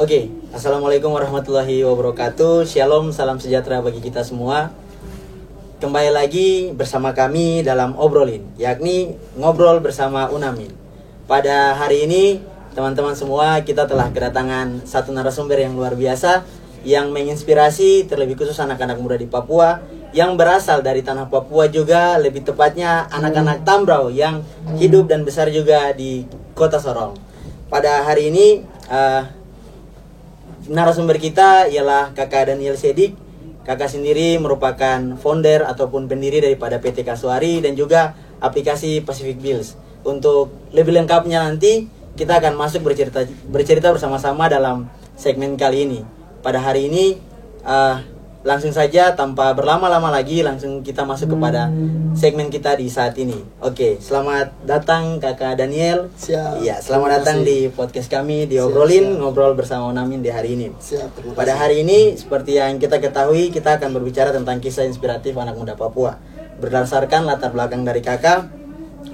Oke, Assalamualaikum warahmatullahi wabarakatuh. Shalom, salam sejahtera bagi kita semua. Kembali lagi bersama kami dalam Obrolin, yakni ngobrol bersama Unamin. Pada hari ini, teman-teman semua, kita telah kedatangan satu narasumber yang luar biasa, yang menginspirasi terlebih khusus anak-anak muda di Papua, yang berasal dari tanah Papua juga, lebih tepatnya anak-anak Tambrau yang hidup dan besar juga di kota Sorong. Pada hari ini, narasumber kita ialah Kakak Daniel Sedik. Kakak sendiri merupakan founder ataupun pendiri daripada PT Kasuari dan juga aplikasi Pacific Bills. Untuk lebih lengkapnya nanti kita akan masuk bercerita bersama-sama dalam segmen kali ini. Pada hari ini langsung saja tanpa berlama-lama lagi langsung kita masuk kepada segmen kita di saat ini. Oke, selamat datang Kakak Daniel. Siap. Iya, selamat datang di podcast kami di Obrolin, ngobrol bersama Unamin di hari ini. Siap. Pada hari ini seperti yang kita ketahui, kita akan berbicara tentang kisah inspiratif anak muda Papua. Berdasarkan latar belakang dari Kakak,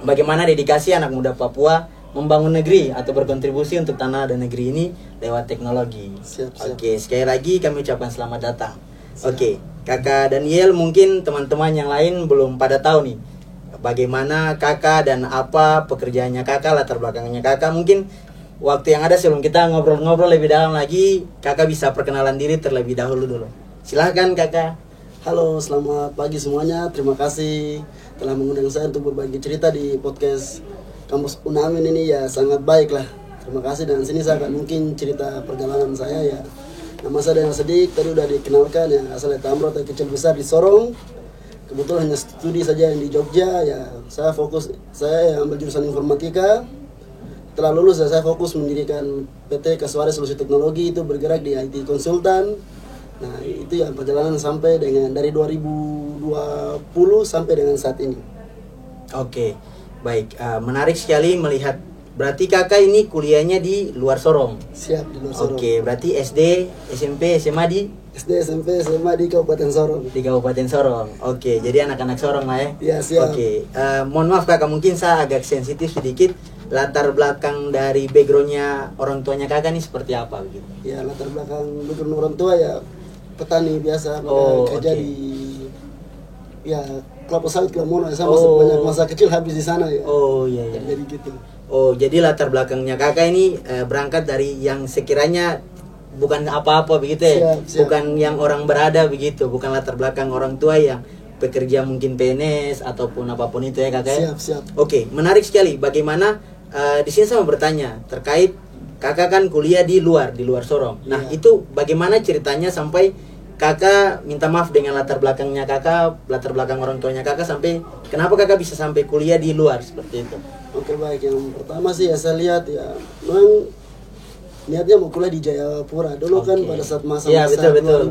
bagaimana dedikasi anak muda Papua membangun negeri atau berkontribusi untuk tanah dan negeri ini lewat teknologi. Siap. Oke, sekali lagi kami ucapkan selamat datang. Oke, Kakak Daniel, mungkin teman-teman yang lain belum pada tahu nih bagaimana Kakak dan apa pekerjaannya Kakak, latar belakangnya Kakak. Mungkin waktu yang ada sebelum kita ngobrol-ngobrol lebih dalam lagi, Kakak bisa perkenalan diri terlebih dahulu dulu. Silahkan Kakak. Halo, selamat pagi semuanya. Terima kasih telah mengundang saya untuk berbagi cerita di podcast Kampus Unamin ini, ya sangat baik lah. Terima kasih, dan sini saya akan mungkin cerita perjalanan saya ya. Nama saya Daniel Sedik, tadi udah dikenalkan ya, asal dari Tambrau tapi kecil besar di Sorong. Kebetulan hanya studi saja yang di Jogja ya. Saya ambil jurusan informatika. Setelah lulus ya, saya fokus mendirikan PT Kasuari Solusi Teknologi, itu bergerak di IT konsultan. Nah, itu ya perjalanan sampai dengan dari 2020 sampai dengan saat ini. Oke, baik. Menarik sekali melihat. Berarti Kakak ini kuliahnya di luar Sorong. Siap, di luar Sorong. Oke, berarti SD, SMP, SMA di SMA di Kabupaten Sorong. di Kabupaten Sorong. Oke, jadi anak-anak Sorong lah ya. Iya, siap. Oke, mohon maaf Kakak, mungkin saya agak sensitif sedikit. Latar belakang dari backgroundnya orang tuanya Kakak ini seperti apa begitu? Ya, latar belakang background orang tua ya petani biasa, kerja di ya kelapa sawit Lamono. Saya masuk banyak masa kecil habis di sana ya. Oh iya. Jadi gitu. Oh, jadi latar belakangnya Kakak ini berangkat dari yang sekiranya bukan apa-apa begitu ya? Siap. Bukan yang orang berada begitu, bukan latar belakang orang tua yang bekerja mungkin PNS ataupun apapun itu ya Kakak. Siap. Oke, menarik sekali. Bagaimana di sini saya mau bertanya terkait Kakak kan kuliah di luar Sorong. Nah, itu bagaimana ceritanya sampai Kakak minta maaf dengan latar belakangnya Kakak, latar belakang orang tuanya Kakak, sampai kenapa Kakak bisa sampai kuliah di luar seperti itu? Oke, baik. Yang pertama sih ya saya lihat ya, memang niatnya mau kuliah di Jayapura. Dulu kan pada saat masa-masa betul.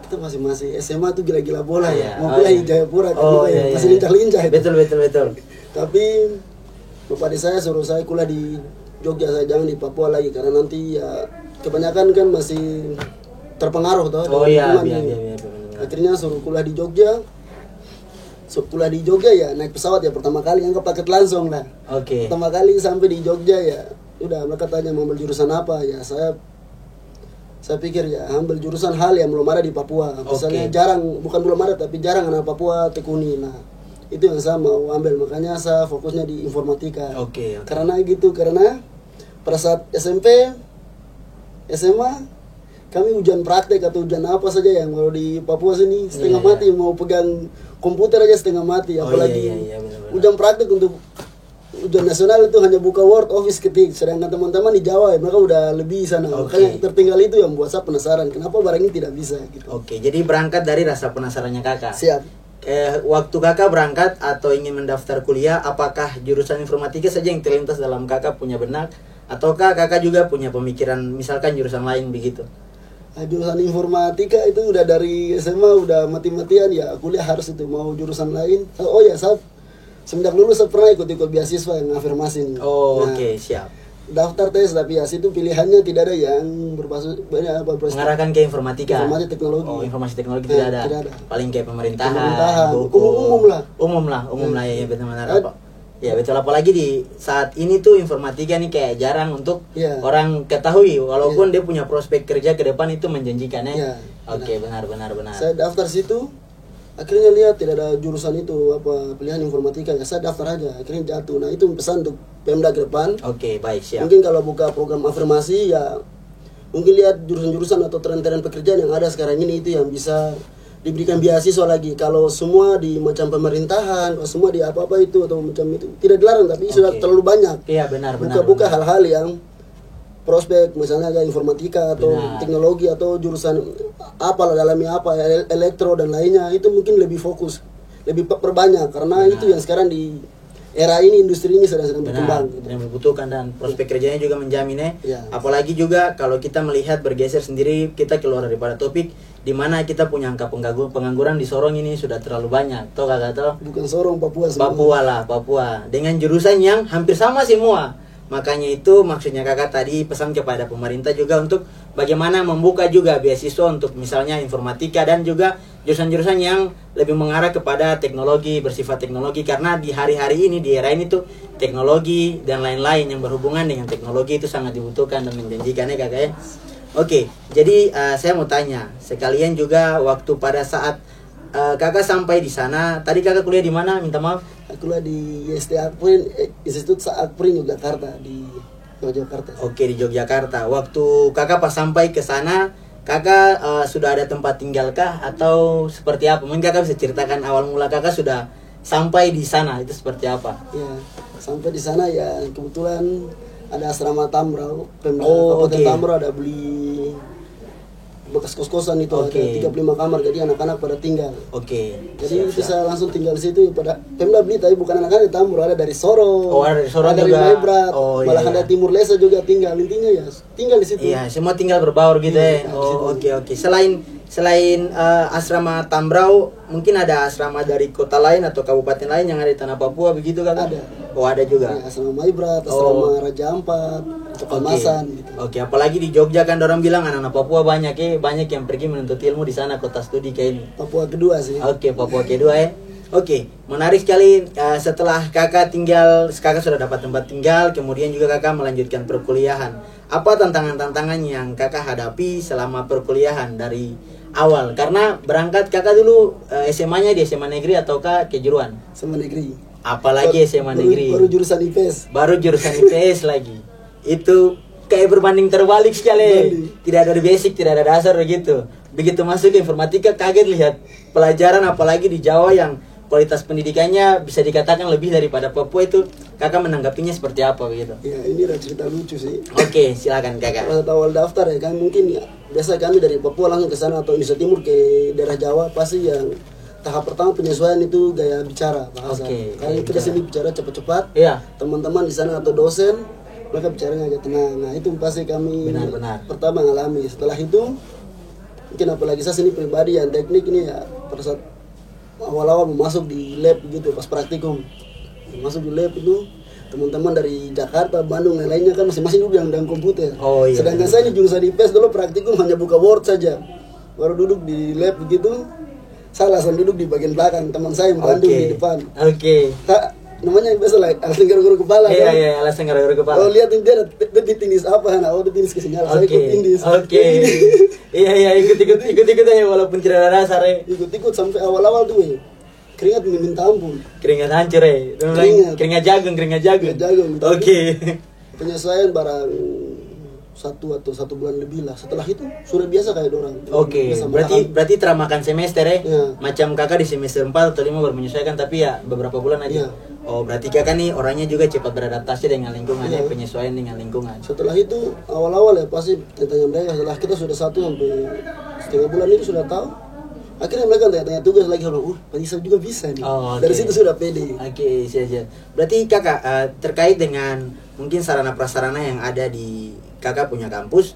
2000 kita masih SMA tuh gila-gila bola ya. Mau kuliah di Jayapura kan, masih lincah-lincah itu. Betul. Tapi bapak di saya suruh saya kuliah di Jogja, saya jangan di Papua lagi karena nanti ya kebanyakan kan masih terpengaruh toh. Iya. Akhirnya suruh kuliah di Jogja. Kuliah di Jogja ya naik pesawat ya pertama kali, anggap paket langsung lah. Oke. Pertama kali sampai di Jogja ya, udah mereka tanya mau ambil jurusan apa ya, saya pikir ya ambil jurusan hal yang belum ada di Papua. Misalnya bukan belum ada tapi jarang anak Papua tekuni. Nah, itu yang saya mau ambil, makanya saya fokusnya di informatika. Oke. Karena pada saat SMP, SMA kami ujian praktek atau ujian apa saja yang kalau di Papua sini setengah mati, mau pegang komputer aja setengah mati, apalagi benar. ujian praktek untuk ujian nasional itu hanya buka Word, Office, ketik. Sedangkan teman-teman di Jawa ya, mereka udah lebih sana. Makanya tertinggal itu yang buat saya penasaran kenapa barang ini tidak bisa gitu. Oke, jadi berangkat dari rasa penasarannya Kakak. Siap. Waktu Kakak berangkat atau ingin mendaftar kuliah, apakah jurusan informatika saja yang terlintas dalam Kakak punya benak, ataukah Kakak juga punya pemikiran misalkan jurusan lain begitu? Jurusan informatika itu udah dari SMA udah mati-matian ya, kuliah harus itu, mau jurusan lain. Oh ya, saya semenjak lulus saya pernah ikut beasiswa yang afirmasi. Oke, siap. Daftar tes tapi ya situ pilihannya tidak ada yang berbasis mengarahkan ke informatika. Informasi teknologi. Oh, informasi teknologi tidak ada. Paling kayak pemerintahan. Umum lah Umum lah ya benar-benar apa. Ya betul, apalagi di saat ini tuh informatika nih kayak jarang untuk Iya. orang ketahui, walaupun dia punya prospek kerja ke depan itu menjanjikan ya. Iya, Oke, benar. Saya daftar situ, akhirnya lihat tidak ada jurusan itu apa pilihan informatika, ya saya daftar aja, akhirnya jatuh. Nah itu pesan untuk Pemda ke depan. Oke, baik, siap. Mungkin kalau buka program afirmasi ya mungkin lihat jurusan-jurusan atau tren-tren pekerjaan yang ada sekarang ini, itu yang bisa diberikan beasiswa lagi. Kalau semua di macam pemerintahan, kalau semua di apa-apa itu atau macam itu tidak dilarang, tapi sudah terlalu banyak. Iya, benar. Buka-buka hal-hal yang prospek, misalnya kayak informatika atau teknologi atau jurusan apalah dalamnya apa, elektro dan lainnya, itu mungkin lebih fokus, lebih perbanyak, karena itu yang sekarang di era ini, industri ini sedang berkembang. Yang dibutuhkan dan prospek kerjanya juga menjamin ya. Ya. Apalagi juga kalau kita melihat bergeser sendiri, kita keluar daripada topik di mana kita punya angka pengangguran di Sorong ini sudah terlalu banyak. Toh kakak toh? Bukan Sorong, Papua semua. Papua. Dengan jurusan yang hampir sama semua. Makanya itu maksudnya kakak tadi pesan kepada pemerintah juga untuk bagaimana membuka juga beasiswa untuk misalnya informatika dan juga jurusan-jurusan yang lebih mengarah kepada teknologi, bersifat teknologi, karena di hari-hari ini, di era ini tuh teknologi dan lain-lain yang berhubungan dengan teknologi itu sangat dibutuhkan dan menjanjikan ya kakak ya. Oke, jadi saya mau tanya sekalian juga waktu pada saat kakak sampai di sana, tadi kakak kuliah di mana? Minta maaf. Aku kuliah di Institut Saakprin Yogyakarta di Yogyakarta. Oke, di Yogyakarta. Waktu kakak pas sampai ke sana, kakak sudah ada tempat tinggal kah atau seperti apa? Mungkin kakak bisa ceritakan awal mula kakak sudah sampai di sana itu seperti apa? Ya, sampai di sana ya kebetulan ada asrama Tambrau, Pemda Oh, Kabupaten oke. Tambrau ada beli bekas kos-kosan itu, Oke. ada 35 kamar, jadi anak-anak pada tinggal. Oke. Jadi siap. bisa langsung tinggal di situ. Pada Pemda beli, tapi bukan anak-anak di Tambur, ada dari Sorong, Oh, ada dari Sorong ada dari juga. Maibrat, Oh, iya, malah iya. ada Timur Leste juga tinggal. Intinya ya tinggal di situ. Iya, semua tinggal berbaur gitu Iya, ya. di situ. Oh, oke. Selain asrama Tambrau, mungkin ada asrama dari kota lain atau kabupaten lain yang ada di tanah Papua begitu kan? Ada. Oh, ada juga. Ya, asrama Maibrat, asrama Raja Ampat, atau Kalmasan gitu. Oke, apalagi di Jogja kan orang bilang anak-anak Papua banyak yang pergi menuntut ilmu di sana, kota studi kayak ini. Papua kedua sih. Oke, Papua kedua ya. Oke, menarik sekali. Setelah kakak sudah dapat tempat tinggal, kemudian juga kakak melanjutkan perkuliahan. Apa tantangan-tantangan yang kakak hadapi selama perkuliahan dari awal? Karena berangkat kakak dulu SMA-nya di SMA negeri ataukah kejuruan? Sama negeri. Apalagi SMA negeri. Baru jurusan IPS. Baru jurusan IPS lagi. Itu kayak berbanding terbalik sekali. Tidak ada basic, tidak ada dasar begitu. Begitu masuk ke informatika kaget lihat pelajaran, apalagi di Jawa yang kualitas pendidikannya bisa dikatakan lebih daripada Papua. Itu kakak menanggapinya seperti apa begitu? Ya ini ada cerita lucu sih. Oke, silakan kakak. Pada awal daftar ya kan, mungkin ya biasa kami dari Papua langsung ke sana atau Indonesia Timur ke daerah Jawa, pasti yang tahap pertama penyesuaian itu gaya bicara, bahasa. Oke, Karena gaya kita bicara. sini bicara cepat-cepat. Iya. Teman-teman di sana atau dosen mereka bicaranya agak tenang. Nah itu pasti kami Benar. pertama ngalami. Setelah itu mungkin apalagi saya sini pribadi yang teknik ini ya, pada saat awal-awal masuk di lab gitu, pas praktikum masuk di lab itu teman-teman dari Jakarta, Bandung dan lainnya kan masing-masing duduk yang dengan komputer. Oh, iya, Sedangkan benar. saya di jurusan IPS dulu praktikum hanya buka Word saja, baru duduk di lab begitu. Saya langsung duduk di bagian belakang, teman saya yang Bandung di depan. Oke. Namanya biasa lah, alasan gara-gara kepala Iya, kan. iya, alasan gara-gara kepala. Oh lihat dia ada tindis apa, nah dia tindis ke sinyal, saya ikut tindis. Oke. Iya, ikut aja walaupun tidak ada dasar ya. Ikut-ikut sampai awal-awal tuh ya. Keringat minta ampun. Keringat hancur ya. Keringat jagung. Keringat jagung. Oke. Penyesuaian barang 1 bulan lebih lah. Setelah itu sudah biasa kayak orang. Oke, Biasa berarti teramakan semester ya? Iya. Macam kakak di semester 4 atau 5 baru menyesuaikan, tapi ya beberapa bulan aja. Iya. Oh, berarti kakak nih orangnya juga cepat beradaptasi dengan lingkungan ya, Iya. penyesuaian dengan lingkungan. Setelah itu awal-awal ya pasti tanya mereka. Setelah kita sudah 1 sampai 1,5 bulan itu sudah tahu. Akhirnya mereka tanya-tanya tugas lagi, Pak juga bisa nih. Oh, Dari oke. situ sudah pede. Oke, siap. Berarti kakak terkait dengan mungkin sarana prasarana yang ada di kakak punya kampus,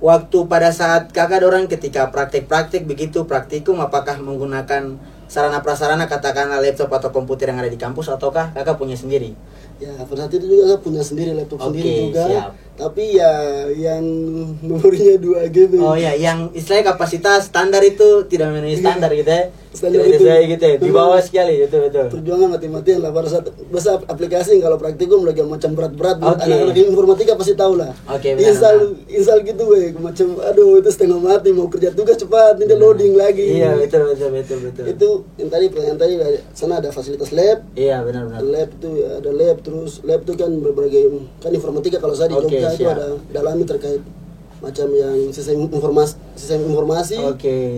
waktu pada saat kakak dorang ketika praktek begitu praktikum, apakah menggunakan sarana prasarana katakanlah laptop atau komputer yang ada di kampus ataukah kakak punya sendiri? Ya pada saat itu juga saya punya sendiri laptop sendiri juga. Siap. Tapi ya yang memorinya 2 GB. Oh ya, yang istilahnya kapasitas standar itu tidak memenuhi standar gitu ya. Standar Tidak itu. sesuai gitu ya. Di bawah sekali itu betul. Perjuangan mati-matian lah pada saat bahasa aplikasi kalau praktikum lagi macam berat-berat. Oke. Anak-anak informatika pasti tahu lah. Oke, benar, install gitu macam aduh itu setengah mati mau kerja tugas cepat ini loading lagi. Iya, betul. Itu yang tadi sana ada fasilitas lab. Iya, benar. Lab itu ya, ada lab, terus lab itu kan berbagai kan informatika kalau saya di Jogja itu siap. ada dalami terkait macam yang sistem informasi,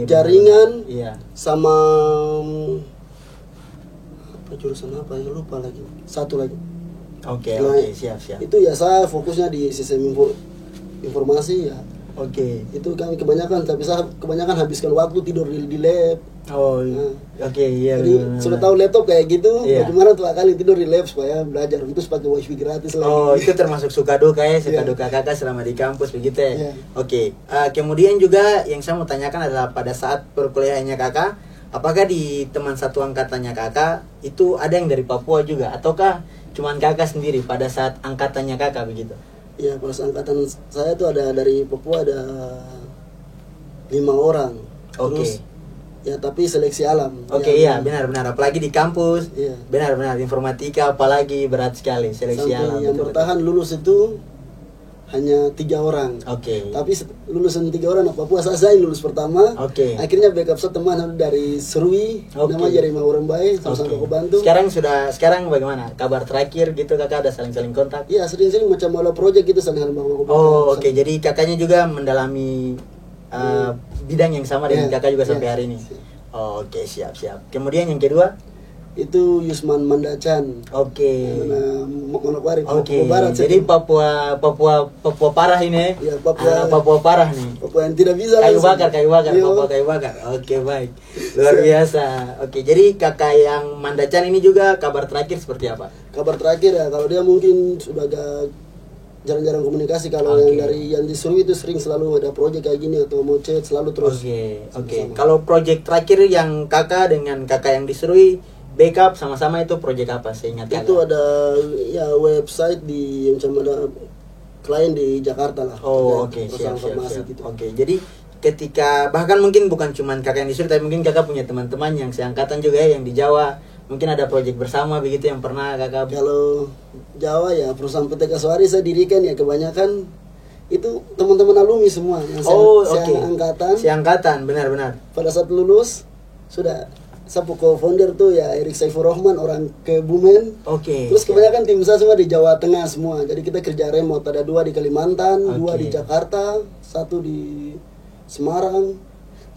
jaringan, iya. sama apa jurusan apa ya lupa lagi. Satu lagi. Oke, siap. Itu ya saya fokusnya di sistem informasi ya. Oke. Itu kan kebanyakan tapi saya kebanyakan habiskan waktu tidur di lab. Oh, oke, iya. Jadi benar. sudah tahu laptop kayak gitu, Iya. bagaimana tuh kali tidur di lab supaya belajar terus pakai wifi gratis lagi. Oh, itu termasuk suka duka ya, suka Iya. duka kakak selama di kampus begitu ya. Iya. Oke, kemudian juga yang saya mau tanyakan adalah pada saat perkuliahannya kakak, apakah di teman satu angkatannya kakak itu ada yang dari Papua juga, ataukah cuman kakak sendiri pada saat angkatannya kakak begitu? Iya, pas angkatan saya tuh ada dari Papua ada 5 orang. Oke. Terus ya tapi seleksi alam. Oke, iya benar, apalagi di kampus. Iya. Benar, informatika apalagi berat sekali seleksi Sampai alam. yang betul. bertahan lulus itu hanya 3 orang. Oke. Tapi lulusan 3 orang Papua saya yang lulus pertama. Oke. Akhirnya backup saya teman dari Serui, Oke. nama Jerima orang baik, sama-sama Oke. aku bantu. Sekarang bagaimana? Kabar terakhir gitu kakak ada saling kontak? Iya, sering-sering macam ada project gitu saling bawa. Oh, oke. Jadi kakaknya juga mendalami bidang yang sama dengan Iya, kakak juga iya. sampai hari ini. Oh, oke, siap. Kemudian yang kedua? Itu Yusman Mandacan. Oke. Manokwari, Oke. Papua Barat. Jadi Papua parah ini. Iya, Anak Papua parah nih. Papua yang tidak bisa Kayu langsung. bakar, Iya. Papua kayu bakar. Oke, baik. Luar biasa. Oke, jadi kakak yang Mandacan ini juga kabar terakhir seperti apa? Kabar terakhir ya, kalau dia mungkin sudah agak jarang-jarang komunikasi. Kalau Oke. yang dari yang disuruh itu sering selalu ada project kayak gini atau mau chat selalu terus. Oke. Sama-sama. Kalau project terakhir yang kakak dengan kakak yang diserui backup sama-sama itu project apa seingat kakak? Itu ada ya website di yang macam ada klien di Jakarta lah. Oh, oke, Perusahaan siap. farmasi gitu. Oke, jadi ketika bahkan mungkin bukan cuma kakak yang disuruh, tapi mungkin kakak punya teman-teman yang seangkatan juga ya yang di Jawa, mungkin ada project bersama begitu yang pernah kakak. Kalau Jawa ya perusahaan PT Kasuari saya dirikan ya kebanyakan itu teman-teman alumni semua yang seangkatan. Seangkatan, benar. Pada saat lulus sudah saya co-founder tuh ya Erik Saifur Rahman orang Kebumen. Oke. Terus kebanyakan tim saya semua di Jawa Tengah semua. Jadi kita kerja remote, ada 2 di Kalimantan, 2 di Jakarta, 1 di Semarang.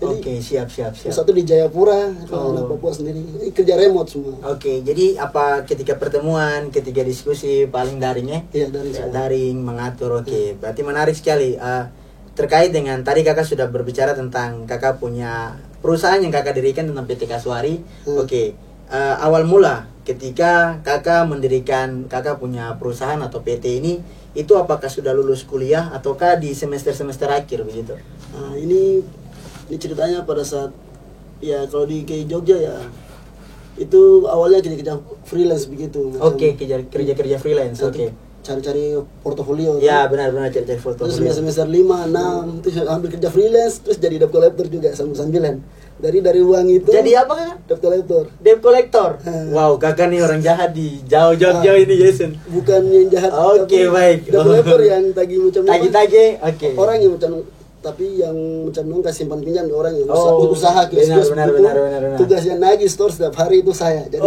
Jadi Oke, siap. 1 di Jayapura, anak Papua sendiri. Ini kerja remote semua. Oke, jadi apa ketika pertemuan, ketika diskusi paling daring ya? Iya, daring semua. Daring mengatur. Oke, berarti menarik sekali. Terkait dengan tadi kakak sudah berbicara tentang kakak punya perusahaan yang kakak dirikan tentang PT Kasuari. Oke, awal mula ketika kakak kakak punya perusahaan atau PT ini, itu apakah sudah lulus kuliah ataukah di semester akhir begitu? Nah, ini ceritanya pada saat ya kalau di Jogja ya itu awalnya kerja freelance begitu. Oke, kerja freelance. Oke. Cari-cari portofolio. Ya, benar cari-cari Terus portofolio. semester 5, 6 terus ambil kerja freelance, terus jadi debt collector juga sambil-sambilan. Dari uang itu Jadi apa kakak? debt collector. Debt collector. Wow, kakak nih orang jahat di jauh-jauh ini Jason. Bukan yang jahat. Oke, tapi baik. Debt collector yang tagih macam Tagih-tagih. Oke. orang yang macam tapi yang macam kasih simpan pinjam orang yang Oh, usaha kios-kios benar, begitu. benar. Tugas yang nagih store setiap hari itu saya. Jadi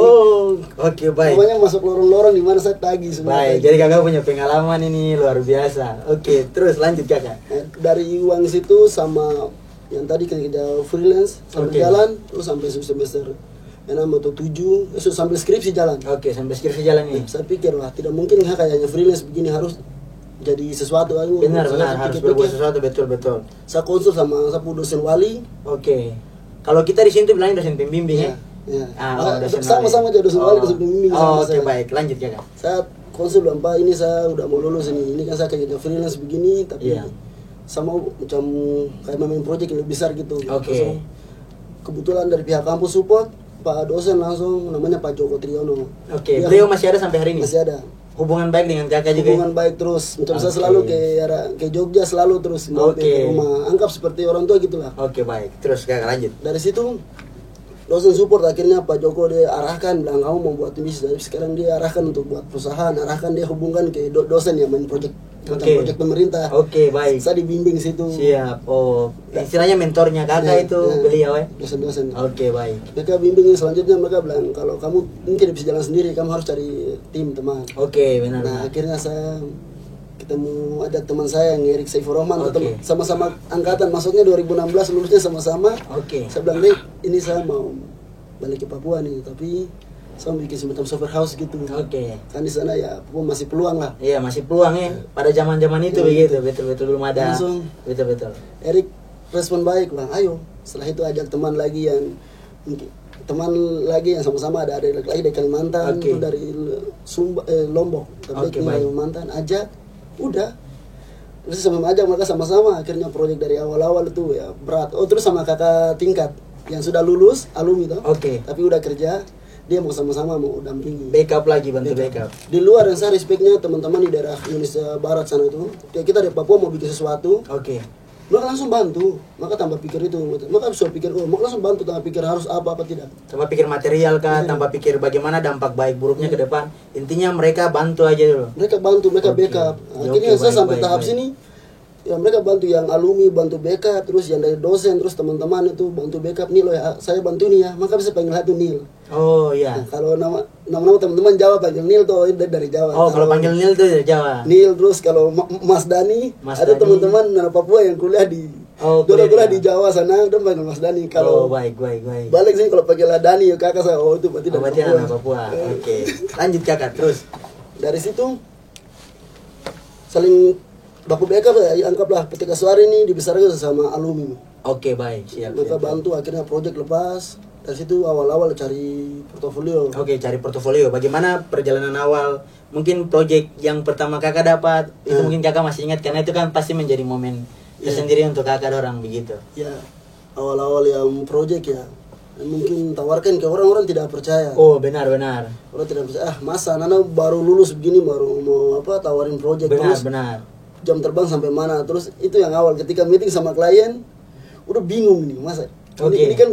Oke, baik. pokoknya masuk lorong-lorong di mana saya tagih semua. Baik, jadi kakak punya pengalaman ini luar biasa. Oke, terus lanjut kakak. Nah, dari uang situ sama yang tadi kerja freelance sambil jalan terus sampai semester 6 atau 7 sampai skripsi jalan. Oke, sampai skripsi jalan nih. Saya pikir lah tidak mungkin kayaknya freelance begini, harus jadi sesuatu. Benar, harus berbuat sesuatu, betul. Saya konsul sama dosen wali. Oke. Kalau kita di sini tuh bilangnya dosen pembimbing ya. Ya. Dosen Sama-sama aja dosen wali, dosen pembimbing sama Oke, saya. baik, lanjut kakak. Saya konsul Pak, ini saya udah mau lulus ini. Ini kan saya kerja freelance begini tapi sama macam kayak main project yang lebih besar gitu. Oke. Terus, kebetulan dari pihak kampus support, Pak dosen langsung namanya Pak Joko Triyono. Oke, beliau masih ada sampai hari ini? Masih ada. hubungan baik dengan kakak juga. Hubungan baik terus. Macam saya selalu ke Jogja selalu terus mau ke rumah. Anggap seperti orang tua gitulah. Oke, baik. Terus kakak lanjut. Dari situ dosen support, akhirnya Pak Joko dia arahkan, bilang kamu mau buat bisnis. Jadi sekarang dia arahkan untuk buat perusahaan, arahkan dia hubungkan ke dosen yang main project project pemerintah. Oke, baik. Saya dibimbing situ. Siap. Oh, istilahnya mentornya kakak itu beliau ya. Dosen-dosen. Oke, baik. Mereka bimbing, selanjutnya mereka bilang kalau kamu mungkin bisa jalan sendiri, kamu harus cari tim teman. Oke, benar. Nah, akhirnya saya ketemu ada teman saya yang Erik Saifur Rahman, sama-sama angkatan, masuknya 2016, lulusnya sama-sama. Oke. Saya bilang, "Nek, ini saya mau balik ke Papua nih, tapi saya bikin semacam software house gitu." Oke. Kan di sana ya Papua masih peluang lah. Iya, masih peluang ya. Pada zaman-zaman itu begitu, betul-betul belum ada. Langsung. Betul-betul. Erik respon baik, bilang, "Ayo." Setelah itu ajak teman lagi yang sama-sama ada lagi dari Kalimantan, itu dari Lombok, tapi dari Kalimantan, ajak, udah. Terus sama ajak mereka sama-sama, akhirnya proyek dari awal-awal itu ya berat. Oh, terus sama kakak tingkat yang sudah lulus alumni tuh, tapi udah kerja, dia mau sama-sama mau dampingi. Backup lagi, bantu backup. Di luar yang saya respectnya teman-teman di daerah Indonesia Barat sana itu, kayak kita di Papua mau bikin sesuatu, mereka langsung bantu, maka tambah pikir itu, maka bisa pikir, maka langsung bantu, tanpa pikir harus apa tidak. Tanpa pikir material kah, tanpa pikir bagaimana dampak baik buruknya ke depan. Intinya mereka bantu aja dulu. Mereka bantu, mereka backup. Akhirnya saya sampai tahap sini, ya mereka bantu yang alumni, bantu backup, terus yang dari dosen, terus teman-teman itu bantu backup. Nih loh ya, saya bantu nih ya, maka bisa panggil satu Nil. Oh iya. Nah, kalau nama teman-teman Jawa panggil Nil tuh dari Jawa. Oh, kalau panggil Nil tuh dari Jawa. Nil, terus kalau Mas Dani, ada teman-teman dari Papua yang kuliah di kuliah di Jawa sana, udah panggil Mas Dani. Kalau baik. Balik sini kalau panggil Dani, kakak saya, itu berarti dari Papua. Anak Papua. Oke. Lanjut kakak, terus. Dari situ saling baku backup ya, anggaplah PT Kasuari ini dibesarkan sama alumni. Oke, baik, siap. Mereka bantu, akhirnya proyek lepas. Dari situ awal-awal cari portofolio. Oke, cari portofolio. Bagaimana perjalanan awal? Mungkin proyek yang pertama kakak dapat, itu mungkin kakak masih ingat, karena itu kan pasti menjadi momen tersendiri untuk kakak orang begitu. Ya, awal-awal yang proyek ya, mungkin tawarkan ke orang-orang tidak percaya. Oh, benar. Orang tidak percaya, masa Nana baru lulus begini, baru mau tawarin proyek. Benar. Jam terbang sampai mana, terus itu yang awal, ketika meeting sama klien, udah bingung nih, masa ini kan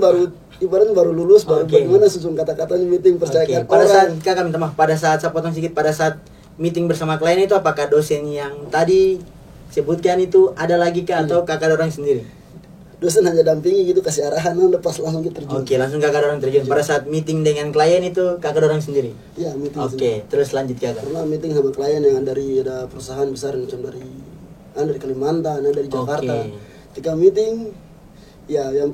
ibaratnya baru lulus, baru bagaimana susun kata-katanya meeting, percayakan pada saat kakak minta maaf, pada saat saya potong sedikit, pada saat meeting bersama klien itu, apakah dosen yang tadi sebutkan itu ada lagi kah, atau kakak orang sendiri? Dosen hanya dampingi gitu, kasih arahan, udah pas langsung kita terjun. Oke, langsung kakak orang terjun. Pada saat meeting dengan klien itu kakak orang sendiri? Iya, meeting. Oke, terus lanjut kakak. Pernah meeting sama klien yang ada perusahaan besar macam dari Kalimantan, dari Jakarta. Ketika meeting, ya yang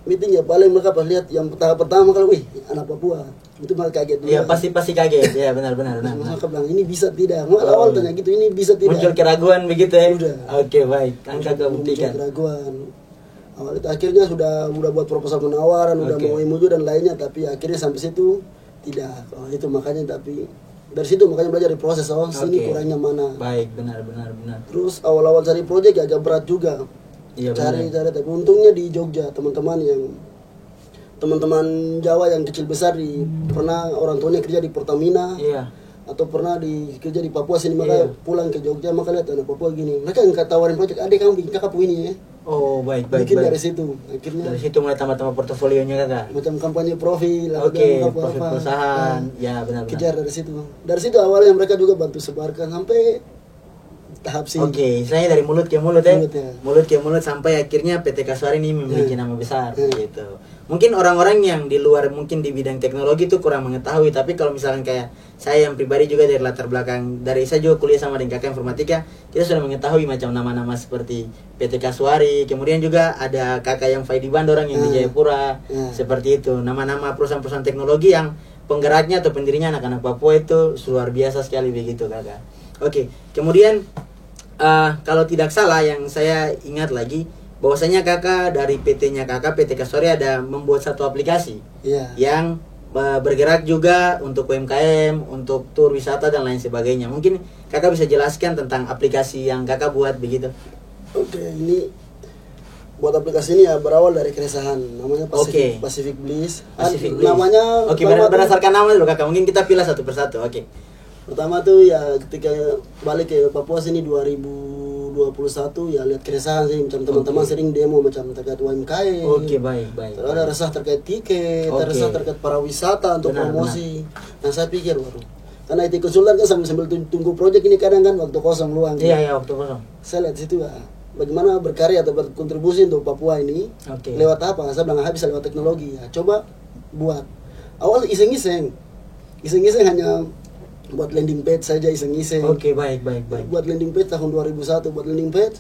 meeting ya paling mereka pas lihat yang tahap pertama kalau anak Papua itu malah kaget dulu. Iya, pasti kaget. Ya, benar. Mereka bilang ini bisa tidak. Awal tanya gitu, ini bisa tidak. Muncul keraguan begitu ya. Udah. Oke, baik. Angka kebuktikan. Keraguan. Awal itu akhirnya sudah buat proposal penawaran, udah mau MOU dan lainnya, tapi akhirnya sampai situ tidak. Itu makanya, tapi dari situ makanya belajar di proses. Sini kurangnya mana. Baik, benar. Terus awal-awal cari proyek agak berat juga. Iya, cari tapi untungnya di Jogja teman-teman Jawa yang kecil besar pernah orang tuanya kerja di Pertamina, atau pernah kerja di Papua sini, maka pulang ke Jogja, maka lihat anak Papua gini, mereka nggak tawarin proyek, adik kamu bikin kakak ini ya. Oh, baik. Bikin dari situ, akhirnya dari situ mulai tambah portofolionya kakak. Macam kampanye profil, profil perusahaan, ya benar. Kejar dari situ awalnya mereka juga bantu sebarkan sampai tahap sini. Oke, istilahnya dari mulut ke mulut ya. Mulut ke mulut sampai akhirnya PT Kasuari ini memiliki nama besar gitu. Mungkin orang-orang yang di luar mungkin di bidang teknologi itu kurang mengetahui, tapi kalau misalkan kayak saya yang pribadi juga dari latar belakang, dari saya juga kuliah sama dengan kakak informatika, kita sudah mengetahui macam nama-nama seperti PT Kasuari, kemudian juga ada kakak yang Faidi Bandorang yang di Jayapura, seperti itu. Nama-nama perusahaan-perusahaan teknologi yang penggeraknya atau pendirinya anak-anak Papua itu luar biasa sekali begitu kakak. Oke, kemudian kalau tidak salah yang saya ingat lagi, bahwasanya kakak dari PT-nya kakak, PT Kasuari ada membuat satu aplikasi yang bergerak juga untuk UMKM, untuk tur wisata dan lain sebagainya. Mungkin kakak bisa jelaskan tentang aplikasi yang kakak buat begitu? Oke, ini buat aplikasi ini ya berawal dari keresahan, namanya Pacific Bliss. Pacific Bliss. Namanya berdasarkan nama dulu kakak, mungkin kita pilih satu persatu. Pertama tuh ya ketika balik ke Papua sini 2021 ya lihat keresahan sih, macam teman-teman sering demo macam terkait UMKM. Oke, baik. Terus ada resah terkait tiket, Oke. resah terkait para wisata untuk Benar, promosi. Nah saya pikir waduh, karena IT konsultan kan sambil tunggu proyek ini kadang kan waktu kosong luang. Iya, waktu kosong. Saya lihat situ ya, bagaimana berkarya atau berkontribusi untuk Papua ini. Oke. Lewat apa? Saya bilang bisa lewat teknologi ya. Coba buat. Awal iseng-iseng hanya buat landing page saja iseng-iseng. Oke, baik. Buat landing page tahun 2001 buat landing page.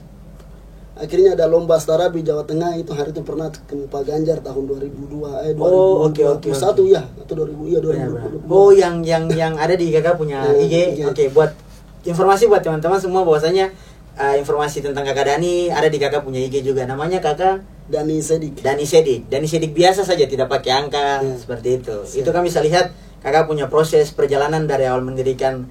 Akhirnya ada lomba startup di Jawa Tengah, itu hari itu pernah ketemu Pak Ganjar tahun 2002 Oh, oke. 2021 ya atau 2000 ya 2022. Oh, yang ada di kakak punya IG. Iya. Oke, buat informasi buat teman-teman semua bahwasanya informasi tentang kakak Dani ada di kakak punya IG juga. Namanya kakak Dani Sedik. Dani Sedik biasa saja, tidak pakai angka, Ya. seperti itu. Siap. Itu kami bisa lihat kakak punya proses perjalanan dari awal mendirikan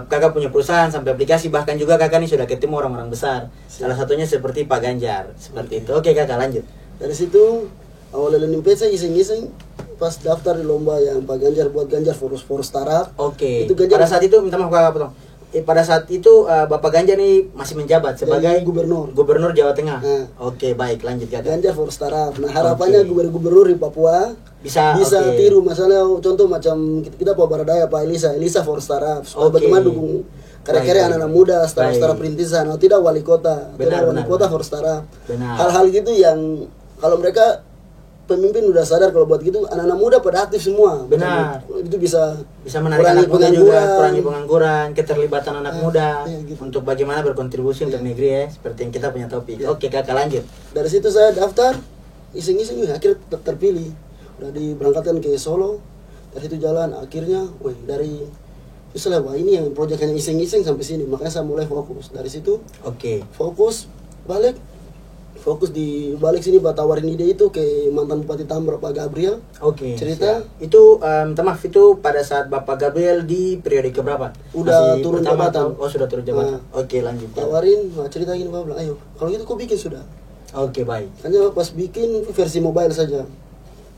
kakak punya perusahaan sampai aplikasi, bahkan juga kakak ini sudah ketemu orang-orang besar. Siap. Salah satunya seperti Pak Ganjar, seperti itu. Oke kakak, lanjut. Dari situ awal landing page saya iseng-iseng pas daftar di lomba yang Pak Ganjar buat Ganjar for Startup. Oke. Itu Ganjar Pada saat itu minta maaf kakak potong. Pada saat itu Bapak Ganjar ini masih menjabat sebagai Gubernur Jawa Tengah. Nah. Oke, baik, lanjut kakak. Ganjar for Startup. Nah harapannya Oke. gubernur di Papua Bisa oke. tiru misalnya contoh macam kita Pak Baradaya Pak Elisa for Startup. Supaya Oke. bagaimana dukung karya-karya Baik. anak-anak muda, Baik. startup perintisan, atau tidak wali kota, Benar, wali benar, kota benar. for startup. Benar. Hal-hal gitu yang kalau mereka pemimpin udah sadar kalau buat gitu anak-anak muda pada aktif semua. Benar. Itu bisa Menarik kurangi anak muda juga, pengangguran. kurangi pengangguran, keterlibatan anak muda iya, gitu. untuk bagaimana berkontribusi untuk negeri ya, seperti yang kita punya topik. Iya. Oke kakak, lanjut. Dari situ saya daftar iseng-iseng akhirnya terpilih. Udah diberangkatkan ke Solo. Dari situ jalan akhirnya dari misalnya wah ini yang proyek hanya iseng-iseng sampai sini, makanya saya mulai fokus. Dari situ Oke. fokus di balik sini tawarin ide itu ke mantan Bupati Tambora Pak Gabriel. Oke. Cerita. Siap. Itu minta maaf, itu pada saat Bapak Gabriel di periode keberapa? Udah Masih turun pertama jabatan. atau- Oh sudah turun jabatan. Oke, lanjut. Tawarin, cerita gini Pak bilang, ayo kalau gitu kok bikin sudah. Oke, baik. Hanya pas bikin versi mobile saja.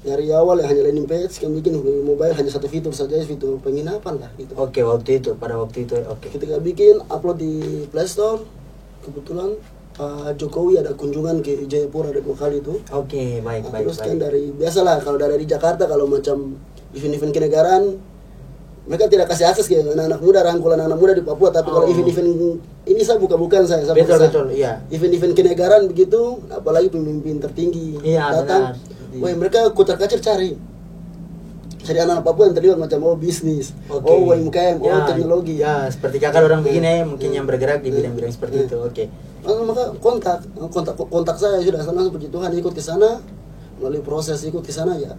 Dari awal ya hanya landing page, kan bikin mobile hanya satu fitur saja, fitur penginapan lah gitu. Oke, pada waktu itu oke. Ketika bikin upload di Play Store, kebetulan Pak Jokowi ada kunjungan ke Jayapura ada 2 kali itu. Oke, baik. Terus kan dari biasalah kalau dari Jakarta kalau macam event-event kenegaraan mereka tidak kasih akses ke anak-anak muda, rangkul anak-anak muda di Papua, tapi kalau event-event ini saya bukan saya Betul, iya. Event-event kenegaraan begitu, apalagi pemimpin tertinggi Iya, datang, benar. wah mereka kocar-kacir cari anak-anak Papua yang terlibat macam bisnis, Oke. UMKM, Ya, teknologi. Ya, seperti kakak orang begini mungkin yang bergerak di bidang-bidang seperti itu. Oke. Maka kontak saya sudah saya langsung puji Tuhan ikut ke sana, melalui proses ikut ke sana ya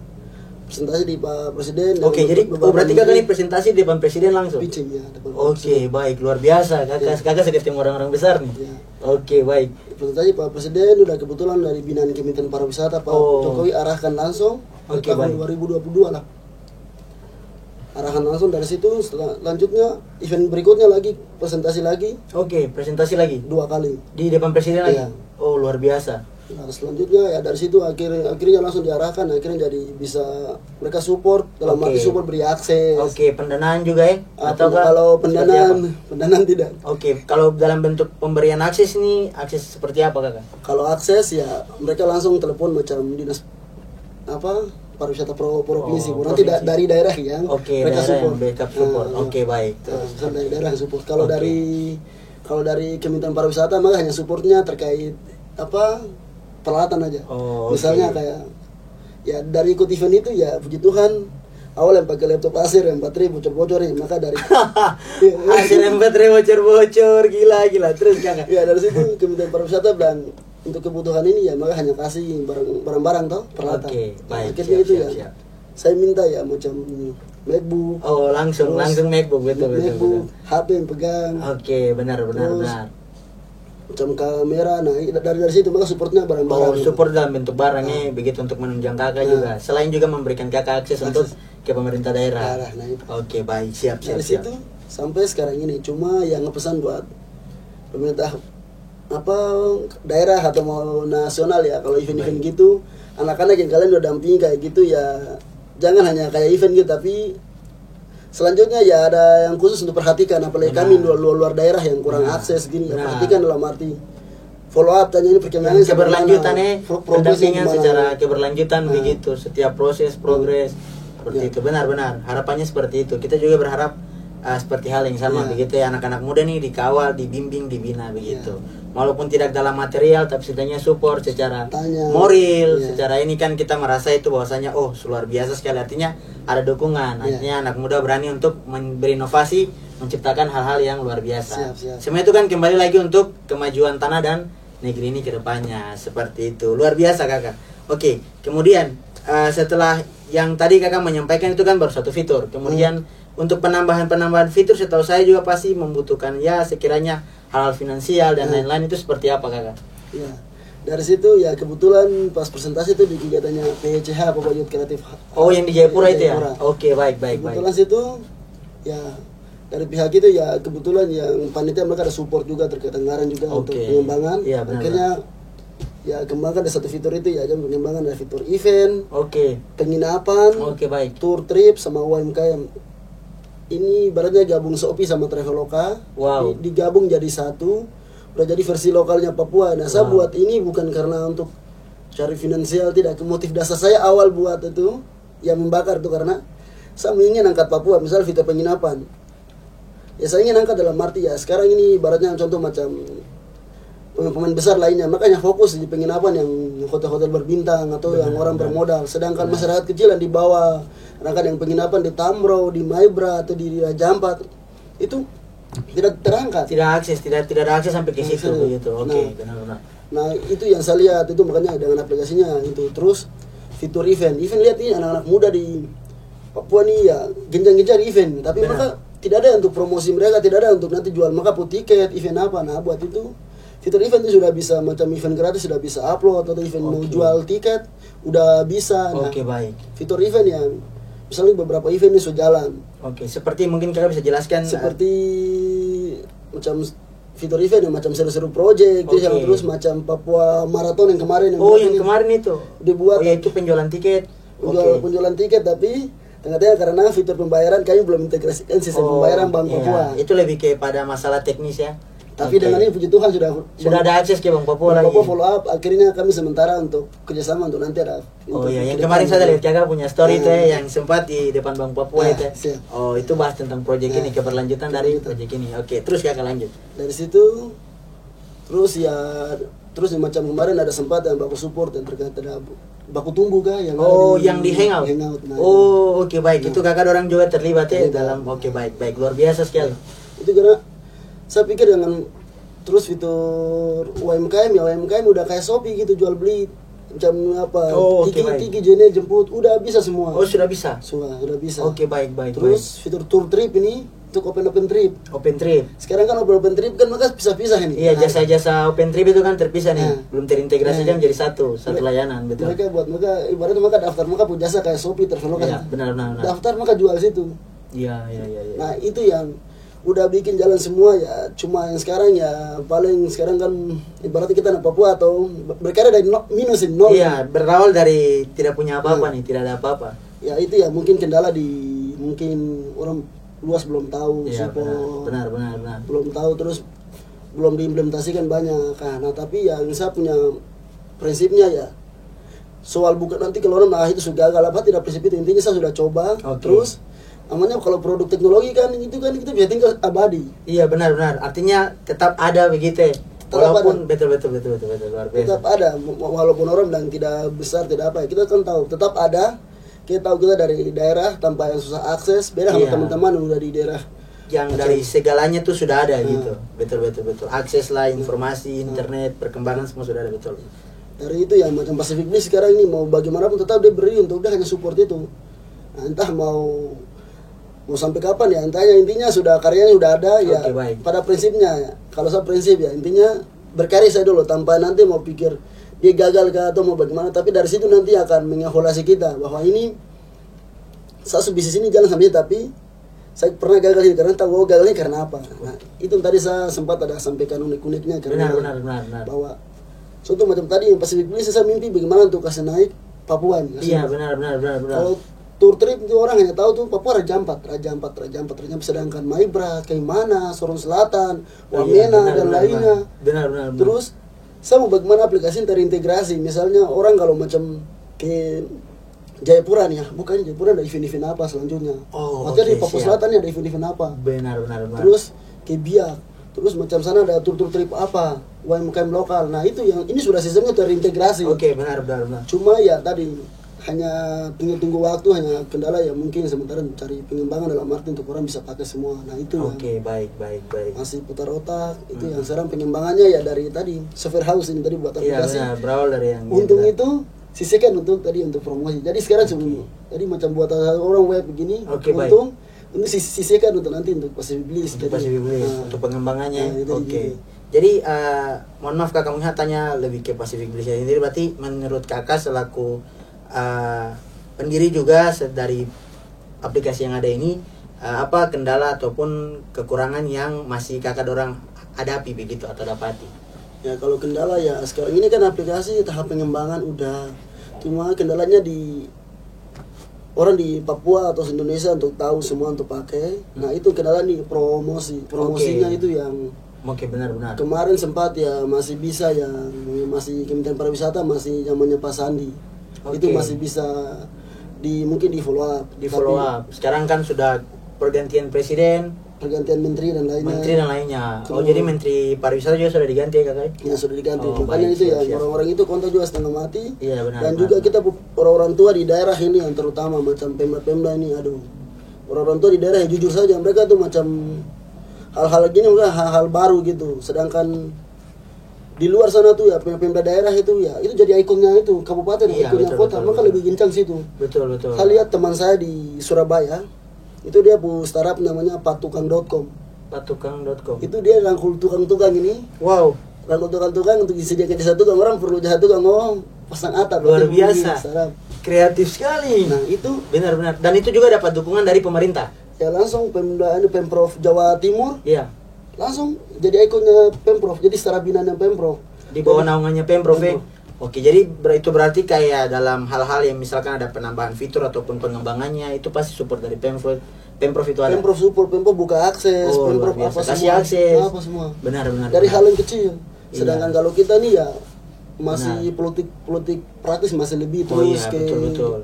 presentasi di Pak Presiden. Oke, jadi berarti kakak ini presentasi di depan presiden langsung. pitching ya depan Pak Oke, baik, luar biasa. Kakak sudah ketemu orang-orang besar nih. Iya. Oke, baik. Presentasi Pak Presiden udah kebetulan dari binaan Kementerian Pariwisata Pak Jokowi arahkan langsung Oke, tahun baik. 2022 lah. Arahan langsung dari situ, setelah lanjutnya event berikutnya lagi presentasi lagi Oke, presentasi lagi 2 kali. di depan presiden lagi. Iya. Oh, luar biasa. Nah, selanjutnya ya dari situ akhirnya langsung diarahkan, akhirnya jadi bisa mereka support dalam Oke. arti support beri akses. Oke, pendanaan juga ya? Atau Kalau pendanaan tidak. Oke, kalau dalam bentuk pemberian akses ini akses seperti apa kakak? Kalau akses ya mereka langsung telepon macam dinas pariwisata provinsi, nanti provinsi. dari daerah yang Oke, mereka daerah support. yang backup support. Nah, Oke, baik. misalnya dari daerah yang support. Kalau Oke. dari Kementerian Pariwisata maka hanya supportnya terkait peralatan aja. Oh, Misalnya oke. kayak ya dari ikut event itu ya puji Tuhan awal yang pakai laptop Acer yang baterai bocor-bocor ya, maka dari Hasil MP3 bocor-bocor, gila. Terus kakak? ya dari situ Kementerian Pariwisata bilang untuk kebutuhan ini ya maka hanya kasih barang-barang toh peralatan. Oke, baik. Akhirnya itu siap. saya minta ya macam MacBook. Oh, langsung MacBook, betul. HP yang pegang. Oke, benar. Macam kamera, nah dari situ maka supportnya barang-barang. Oh, support dalam bentuk barangnya, begitu untuk menunjang kakak juga. Selain juga memberikan kakak akses untuk ke pemerintah daerah. Nah, itu. Oke, baik, siap. Dari situ sampai sekarang ini cuma yang ngepesan buat pemerintah daerah atau mau nasional ya, kalau event-event gitu anak-anak yang kalian udah dampingi kayak gitu ya jangan hanya kayak event gitu, tapi Selanjutnya ya ada yang khusus untuk perhatikan, apalagi Benar. kami luar daerah yang kurang Benar. akses gini, ya Benar. perhatikan dalam arti follow up, tanya ini perkembangan Yang keberlanjutannya, progresnya pendampingan gimana. secara keberlanjutan begitu, setiap proses progres seperti itu. Benar-benar harapannya seperti itu. Kita juga berharap seperti hal yang sama begitu ya, anak-anak muda nih dikawal, dibimbing, dibina begitu. Walaupun tidak dalam material, tapi setidaknya support secara Tanya. moral, secara ini kan kita merasa itu bahwasanya oh luar biasa sekali, artinya ada dukungan, artinya anak muda berani untuk berinovasi, menciptakan hal-hal yang luar biasa. Siap. Semua itu kan kembali lagi untuk kemajuan tanah dan negeri ini ke depannya, seperti itu. Luar biasa kakak. Oke, kemudian setelah yang tadi kakak menyampaikan itu kan baru satu fitur. Kemudian untuk penambahan fitur setahu saya juga pasti membutuhkan ya sekiranya hal-hal finansial dan lain-lain, itu seperti apa kakak? Ya, dari situ ya kebetulan pas presentasi itu di kegiatannya PHH, Papua Youth Kreatif. Oh, yang di Jayapura itu ya? Jayapura. Oke, baik. Kebetulan situ ya dari pihak itu ya kebetulan yang panitia mereka ada support juga terkait anggaran juga untuk pengembangan. Iya, benar. Akhirnya ya kembangkan ada satu fitur itu ya, pengembangan ada fitur event, penginapan, baik. tour trip sama UMKM. Ini ibaratnya gabung Shopee sama Traveloka. Wow. Digabung jadi satu, udah jadi versi lokalnya Papua. Nah, saya buat ini bukan karena untuk cari finansial, tidak. Motif dasar saya awal buat itu yang membakar itu karena saya ingin angkat Papua, misalnya fitur penginapan. Ya saya ingin angkat dalam arti ya sekarang ini ibaratnya contoh macam pemain besar lainnya, makanya fokus di penginapan yang hotel-hotel berbintang atau yang orang bermodal. Sedangkan masyarakat kecil yang di bawah, yang penginapan di Tamro, di Maibra atau di Raja Ampat itu tidak terangkat. Tidak ada akses sampai ke situ begitu. Oke, benar-benar. Nah, itu yang saya lihat itu makanya dengan aplikasinya itu. Terus fitur event lihat ini anak-anak muda di Papua nih ya genjang-genjang event, tapi maka tidak ada untuk promosi mereka, tidak ada untuk nanti jual maka tiket event apa. Nah, buat itu fitur event itu sudah bisa, macam event gratis sudah bisa upload, atau event mau jual tiket udah bisa. Nah, baik. Fitur event ya misalnya beberapa event ini sudah jalan. Seperti mungkin kakak bisa jelaskan seperti macam fitur event yang macam seru-seru project, terus macam Papua Marathon yang kemarin yang kemarin itu dibuat. Itu penjualan tiket. Penjualan tiket, tapi tengah-tengah karena fitur pembayaran kami belum integrasikan sistem pembayaran Bank Papua. Itu lebih kepada masalah teknis ya. Tapi dengan ini puji Tuhan sudah ada akses ke Bank Papua lagi. Papua follow up, akhirnya kami sementara untuk kerjasama untuk nanti ada. Yang kemarin saya lihat kakak punya story itu yang sempat di depan Bank Papua itu. Itu bahas tentang proyek ini, keberlanjutan dari proyek ini. Oke, terus kakak lanjut. Dari situ terus macam kemarin ada sempat yang baku support yang terkait ada baku tumbuh kah yang yang di hangout. Baik. Itu kakak orang juga terlibat ya dalam. Baik, luar biasa sekali. Itu karena saya pikir dengan terus fitur UMKM udah kayak Shopee gitu, jual beli macam apa, tiki jene jemput udah bisa semua. Sudah bisa. Sudah bisa. Baik. Terus fitur tour trip ini untuk open trip. Sekarang kan open trip kan maka pisah-pisah ini. Iya, jasa-jasa open trip itu kan terpisah nih. Belum terintegrasi kan jadi satu layanan, betul. Mereka ibaratnya maka daftar maka punya jasa kayak Shopee, Traveloka. Iya, benar. Daftar maka jual situ. Iya. Nah, itu yang udah bikin jalan semua ya. Cuma yang sekarang ya paling sekarang kan ibaratnya kita anak Papua atau berkarya dari minus nol. Iya, berawal dari tidak punya apa-apa nih, tidak ada apa-apa. Ya itu ya mungkin kendala mungkin orang luas belum tahu support. Benar. Belum tahu, terus belum diimplementasikan banyak. Nah, tapi yang saya punya prinsipnya ya soal bukan nanti kalau orang itu sudah gagal apa tidak, prinsip itu intinya saya sudah coba. Terus namanya kalau produk teknologi kan itu kan kita bisa tinggal abadi. Iya, benar. Artinya tetap ada begitu. Walaupun betul luar biasa. Tetap ada walaupun orang dan tidak besar tidak apa ya. Kita kan tahu tetap ada. Kita tahu kita dari daerah tanpa yang susah akses. Beda sama teman-teman yang udah di daerah yang dari segalanya tuh sudah ada gitu. Betul. Akses lah, informasi, internet, perkembangan semua sudah ada, betul. Dari itu ya macam Pacific Bliss sekarang ini mau bagaimanapun tetap dia beri untuk dia hanya support itu. Nah, entah mau sampai kapan ya, intinya sudah karyanya sudah ada ya. Pada prinsipnya ya, kalau saya prinsip ya intinya berkarya saya dulu tanpa nanti mau pikir dia gagal kah atau mau bagaimana, tapi dari situ nanti akan mengevaluasi kita bahwa ini saya bisnis ini jalan sampai, tapi saya pernah gagal ini karena tahu gagalnya karena apa. Nah, itu tadi saya sempat ada sampaikan unik-uniknya karena benar. Bahwa contoh macam tadi yang Pacific Bliss saya mimpi bagaimana untuk kasih naik Papua. Iya, benar. Kalau tour trip itu orang hanya tahu tuh Papua Raja Ampat, sedangkan Maibra, Kaimana, Sorong Selatan, Wamena dan lainnya. Benar. Terus saya mau bagaimana aplikasi terintegrasi, misalnya orang kalau macam ke Jayapura nih ya, bukan Jayapura ada event-event apa selanjutnya. Maksudnya di Papua Selatan ada event-event apa. Benar. Terus ke Biak, terus macam sana ada tour trip apa, UMKM lokal. Nah itu yang ini sudah sistemnya terintegrasi. Oke, benar. Cuma ya tadi hanya tunggu waktu, hanya kendala ya mungkin sementara cari pengembangan dalam arti untuk orang bisa pakai semua. Nah itu Oke, baik. masih putar otak. Itu yang sekarang pengembangannya ya dari tadi software house ini tadi buat aplikasi. Iya, benar, berawal dari yang untung itu sisihkan untuk tadi untuk promosi. Jadi sekarang sebelum tadi macam buat orang web begini, untung untuk sisihkan untuk nanti untuk passive bliss. Untuk pengembangannya. Oke. Jadi mohon maaf kakak melihat tanya lebih ke Pacific Bliss ini. Berarti menurut kakak selaku pendiri juga dari aplikasi yang ada ini, apa kendala ataupun kekurangan yang masih kakak dorang hadapi begitu atau dapati? Ya kalau kendala ya sekarang ini kan aplikasi tahap pengembangan udah, cuma kendalanya di orang di Papua atau Indonesia untuk tahu semua untuk pakai. Nah itu kendala nih promosinya itu yang benar. Kemarin sempat ya masih bisa yang masih Kementerian Pariwisata masih zamannya Pak Sandi. Itu masih bisa mungkin di follow up. Sekarang kan sudah pergantian presiden, pergantian menteri dan lainnya. Jadi Menteri Pariwisata juga sudah diganti ya kakak? Ya sudah diganti. Makanya itu ya orang-orang itu kontak juga setengah mati. Iya benar. Dan juga kita orang-orang tua di daerah ini yang terutama macam Pemda ini, orang-orang tua di daerah ya jujur saja mereka tuh macam hal-hal gini enggak hal-hal baru gitu. Sedangkan di luar sana tuh ya Pemda daerah itu jadi ikonnya itu kabupaten, ikonnya kota, maka lebih gincang situ. Betul. Saya lihat teman saya di Surabaya itu dia startup namanya patukang.com. Itu dia rangkul tukang-tukang ini. Wow. Rangkul tukang-tukang untuk disediakan jasa tukang, orang perlu jasa tukang pasang atap. Luar biasa. Kreatif sekali. Nah itu benar. Dan itu juga dapat dukungan dari pemerintah. Ya langsung Pemprov Jawa Timur. Iya. Langsung jadi ikonnya Pemprov, jadi setara binaan Pemprov. Di bawah naungannya Pemprov. Oke, jadi itu berarti kayak dalam hal-hal yang misalkan ada penambahan fitur ataupun pengembangannya itu pasti support dari Pemprov itu ada. Pemprov support, Pemprov buka akses, Pemprov apa kasih semua, akses. apa semua. Benar. Dari hal yang kecil. Sedangkan kalau kita nih ya masih politik praktis masih lebih terus betul.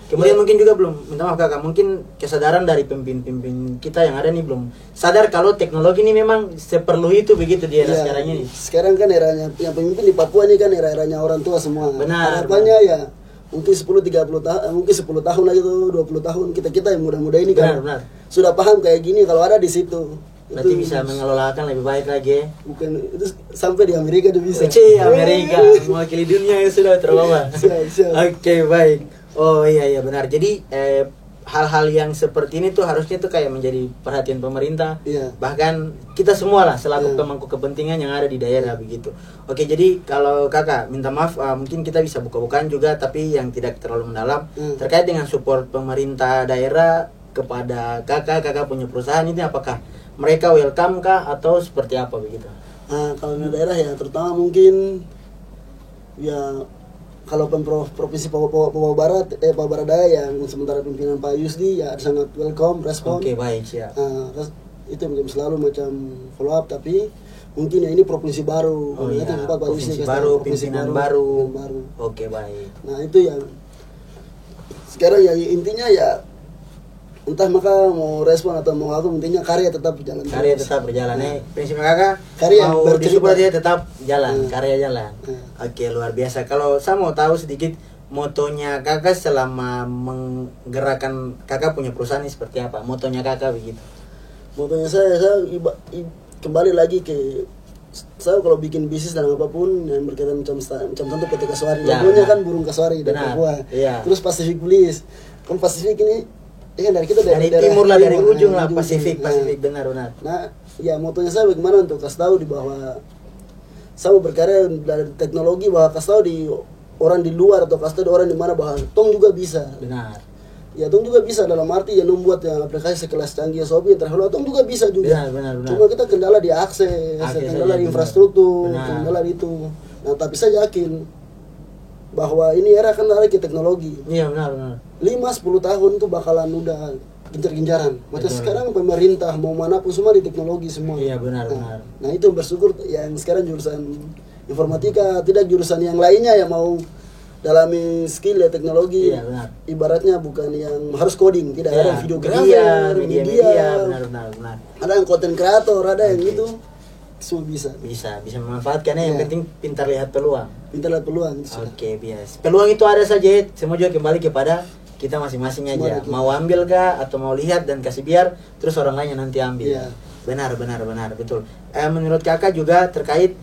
Kemudian mungkin juga belum, minta maaf kakak, mungkin kesadaran dari pemimpin kita yang ada nih belum sadar kalau teknologi ini memang seperlu itu begitu di era sekarang ini. Sekarang kan eranya yang pemimpin di Papua ini kan era-eranya orang tua semua. Benar. Harapannya ya mungkin 10-30 tahun, mungkin 10 tahun lagi tuh 20 tahun kita yang muda-muda ini kan sudah paham kayak gini kalau ada di situ. Berarti itu bisa mengelolakan lebih baik lagi. Bukan itu sampai di Amerika tuh bisa. Amerika mewakili dunia yang sudah terbawa. Oke, baik. Oh iya benar. Jadi hal-hal yang seperti ini tuh harusnya tuh kayak menjadi perhatian pemerintah. Bahkan kita semua lah selaku pemangku kepentingan yang ada di daerah begitu. Oke, jadi kalau kakak minta maaf mungkin kita bisa buka-bukaan juga tapi yang tidak terlalu mendalam terkait dengan support pemerintah daerah kepada kakak punya perusahaan ini, apakah mereka welcome kah atau seperti apa begitu? Kalau di daerah ya terutama mungkin ya kalau Pemprov Provinsi Papua Barat Daya yang sementara pimpinan Pak Yusdi ya sangat welcome, respon. Oke, baik, siap. Itu selalu macam follow up, tapi mungkin ya ini provinsi baru. Provinsi baru, pimpinan baru. Oke, baik. Nah itu yang sekarang ya intinya ya entah maka mau respon atau mau aku, intinya karya tetap berjalan. Prinsip kakak karya mau disupport dia tetap jalan, karya jalan. Oke, luar biasa. Kalau saya mau tahu sedikit motonya kakak selama menggerakkan kakak punya perusahaan ini seperti apa? Motonya kakak begitu? Motonya saya kembali lagi ke saya kalau bikin bisnis dan apapun yang berkaitan macam contoh PT Kasuari, logonya kan burung kasuari dari Papua. Terus Pacific Bliss, kan Pacific ini kan dari kita dari timur lah, dari ujung lah, Pasifik benar. Nah ya motonya saya bagaimana untuk kasih tahu di bahwa saya mau berkarya dari teknologi, bahwa kasih tahu di orang di luar atau kasih tahu di orang di mana bahwa tong juga bisa. Benar. Ya tong juga bisa dalam arti yang membuat yang aplikasi sekelas canggih Shopee yang terlalu, tong juga bisa juga. Benar. Cuma kita kendala di akses kendala di infrastruktur, kendala di itu. Nah tapi saya yakin bahwa ini era kan lari ke teknologi. Iya benar. 5-10 tahun tuh bakalan udah genjar-genjaran. Macam Betul. sekarang pemerintah mau manapun semua di teknologi semua. Iya, benar, benar. Nah itu bersyukur yang sekarang jurusan informatika, tidak jurusan yang lainnya yang mau dalami skill ya teknologi. Iya, benar. Ibaratnya bukan yang harus coding, tidak Ya, ada yang videografer, media, benar. ada yang content creator, ada yang itu semua bisa. Bisa memanfaatkannya. Yang Iya. penting pintar lihat peluang. Pintar lihat peluang. Itu sudah. Oke, bias. Peluang itu ada saja, semua juga kembali kepada kita masing-masing aja. Semua Mau ambil kah atau mau lihat dan kasih biar terus orang lain yang nanti ambil. Iya. Benar, betul. Menurut kakak juga terkait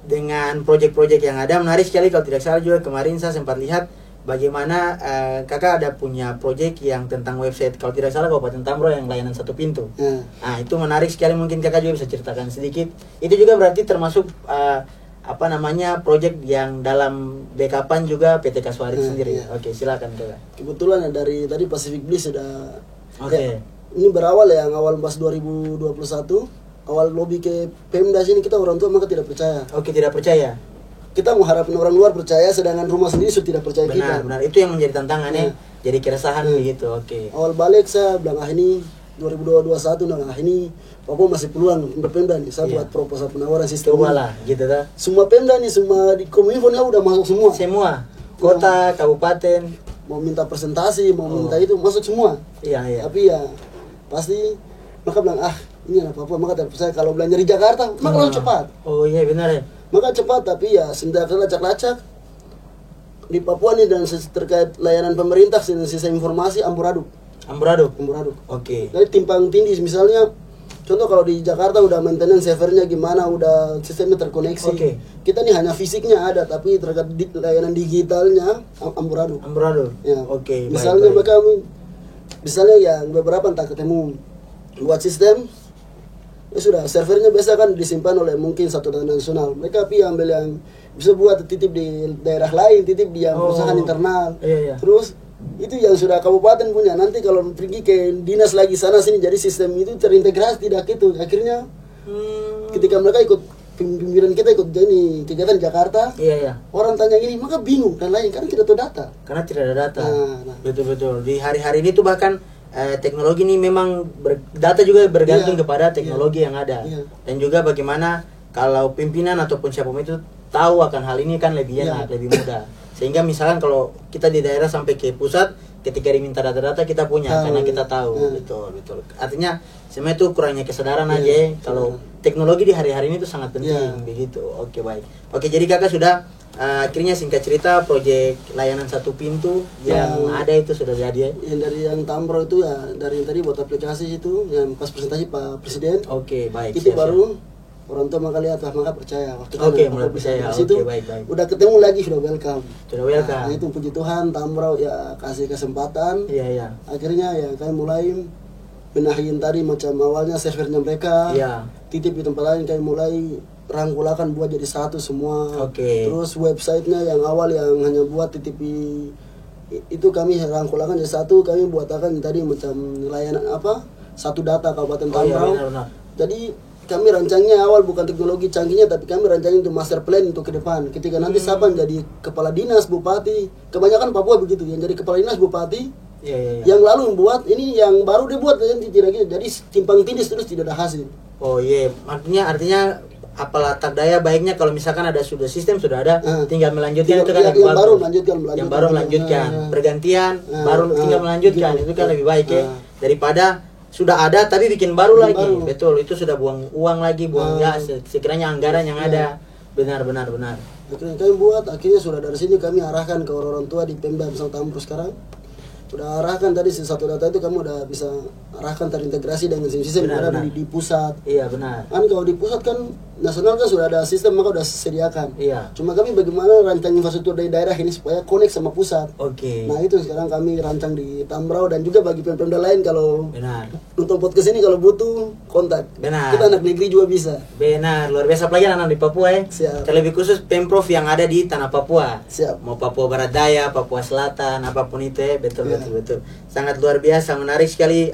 dengan proyek-proyek yang ada, menarik sekali. Kalau tidak salah juga kemarin saya sempat lihat bagaimana kakak ada punya proyek yang tentang website, kalau tidak salah Kabupaten Tambro yang layanan satu pintu. Nah itu menarik sekali, mungkin kakak juga bisa ceritakan sedikit. Itu juga berarti termasuk proyek yang dalam backupan juga PT Kasuari sendiri. Iya. Oke, silakan kakak. Kebetulan ya dari tadi Pacific Bliss sudah. Oke. Ini berawal ya, yang awal pas 2021, awal lobby ke Pemda sini kita orang tua maka tidak percaya. Oke, tidak percaya. Kita mengharapkan orang luar percaya, sedangkan rumah sendiri sudah tidak percaya kita. Benar. Itu yang menjadi tantangannya. Jadi keresahan begitu. Oke. Awal balik saya bilang ini 2021 ini Papua masih peluang untuk Pemda nih. Saya buat proposal penawaran sistem. Coba lah, gitu dah. Semua Pemda nih, semua di Kominfo nih udah masuk semua. Semua. Kota, kabupaten. Mau minta presentasi, mau minta itu masuk semua. Iya. Tapi ya pasti maka bilang ini anak Papua, maka tidak percaya kalau belanja di Jakarta maka langsung cepat. Oh iya benar ya. Maka cepat, tapi ya sebentar lacak-lacak di Papua nih dan terkait layanan pemerintah dan sistem informasi amburaduk. Oke. Jadi timpang tindih, misalnya contoh kalau di Jakarta udah maintenance servernya gimana, udah sistemnya terkoneksi. Oke. Kita nih hanya fisiknya ada, tapi terkait layanan digitalnya amburaduk. Ya. Oke. Misalnya baik. misalnya yang beberapa entah ketemu buat sistem, ya sudah servernya biasa kan disimpan oleh mungkin satu data nasional. Mereka ambil yang bisa buat titip di daerah lain, titip di yang perusahaan internal. Iya. Terus itu yang sudah kabupaten punya, nanti kalau pergi ke dinas lagi sana sini, jadi sistem itu terintegrasi tidak gitu. Akhirnya ketika mereka ikut pimpinan kita ikut jadi kegiatan Jakarta, Iya. orang tanya gini maka bingung dan lain karena tidak tahu data. Karena tidak ada data. Nah. Betul. Di hari-hari ini tuh bahkan teknologi ini memang data juga bergantung kepada teknologi yang ada. Iya. Dan juga bagaimana kalau pimpinan ataupun siapapun itu tahu akan hal ini kan lebih enak, lebih mudah. Sehingga misalkan kalau kita di daerah sampai ke pusat, ketika diminta data-data kita punya karena kita tahu. Betul. Artinya sebenarnya itu kurangnya kesadaran aja ya. Kalau teknologi di hari-hari ini tuh sangat penting begitu. Oke, baik. Oke, jadi kakak sudah akhirnya singkat cerita proyek layanan satu pintu yang ada itu sudah jadi ya. Yang dari yang Tambro itu ya, dari yang tadi buat aplikasi itu yang pas presentasi Pak Presiden. Oke, baik. Itu baru orang tua maka lihat maka percaya waktu mulai percaya. Situ baik. udah ketemu lagi sudah welcome. Welcome. Nah, itu puji Tuhan Tambro ya kasih kesempatan. Iya. Akhirnya ya kami mulai benahin tadi macam awalnya servernya mereka. Iya. Titip di tempat lain, kami mulai rangkulakan buat jadi satu semua. Oke. Terus websitenya yang awal yang hanya buat titip itu kami rangkulakan jadi satu, kami buat akan tadi macam layanan satu data Kabupaten Tambro. Benar. Jadi kami rancangnya awal bukan teknologi canggihnya, tapi kami rancangnya untuk master plan untuk ke depan. Ketika nanti siapa yang jadi kepala dinas, bupati, kebanyakan Papua begitu, yang jadi kepala dinas, bupati, yang lalu membuat ini yang baru dibuat tidak gitu. Jadi timpang tindih terus tidak ada hasil. Oh iya, artinya apalah tak daya baiknya kalau misalkan ada sudah sistem sudah ada, tinggal melanjutkan itu kan lebih bagus. Yang baru melanjutkan, bergantian, baru tinggal melanjutkan itu kan lebih baik ya daripada sudah ada tapi bikin baru lagi. Betul, itu sudah buang uang lagi, buang sekiranya anggaran yang ada. Benar. Akhirnya kami buat, akhirnya sudah dari sini kami arahkan ke orang tua di Pemda Misal Tambro sekarang. Udah arahkan tadi satu data itu kamu udah bisa arahkan terintegrasi dengan sistem yang ada di pusat. Iya benar. Kan kalau di pusat kan nasional kan sudah ada sistem maka udah sediakan. Iya. Cuma kami bagaimana rancang infrastruktur dari daerah ini supaya connect sama pusat. Oke. Nah itu sekarang kami rancang di Tambrau dan juga bagi pemda lain kalau untuk podcast ini kalau butuh kontak. Benar. Kita anak negeri juga bisa. Benar, luar biasa apalagi anak di Papua ya. Siap. Terlebih khusus Pemprov yang ada di tanah Papua. Siap. Mau Papua Barat Daya, Papua Selatan, apapun itu ya, betul. Sangat luar biasa, menarik sekali.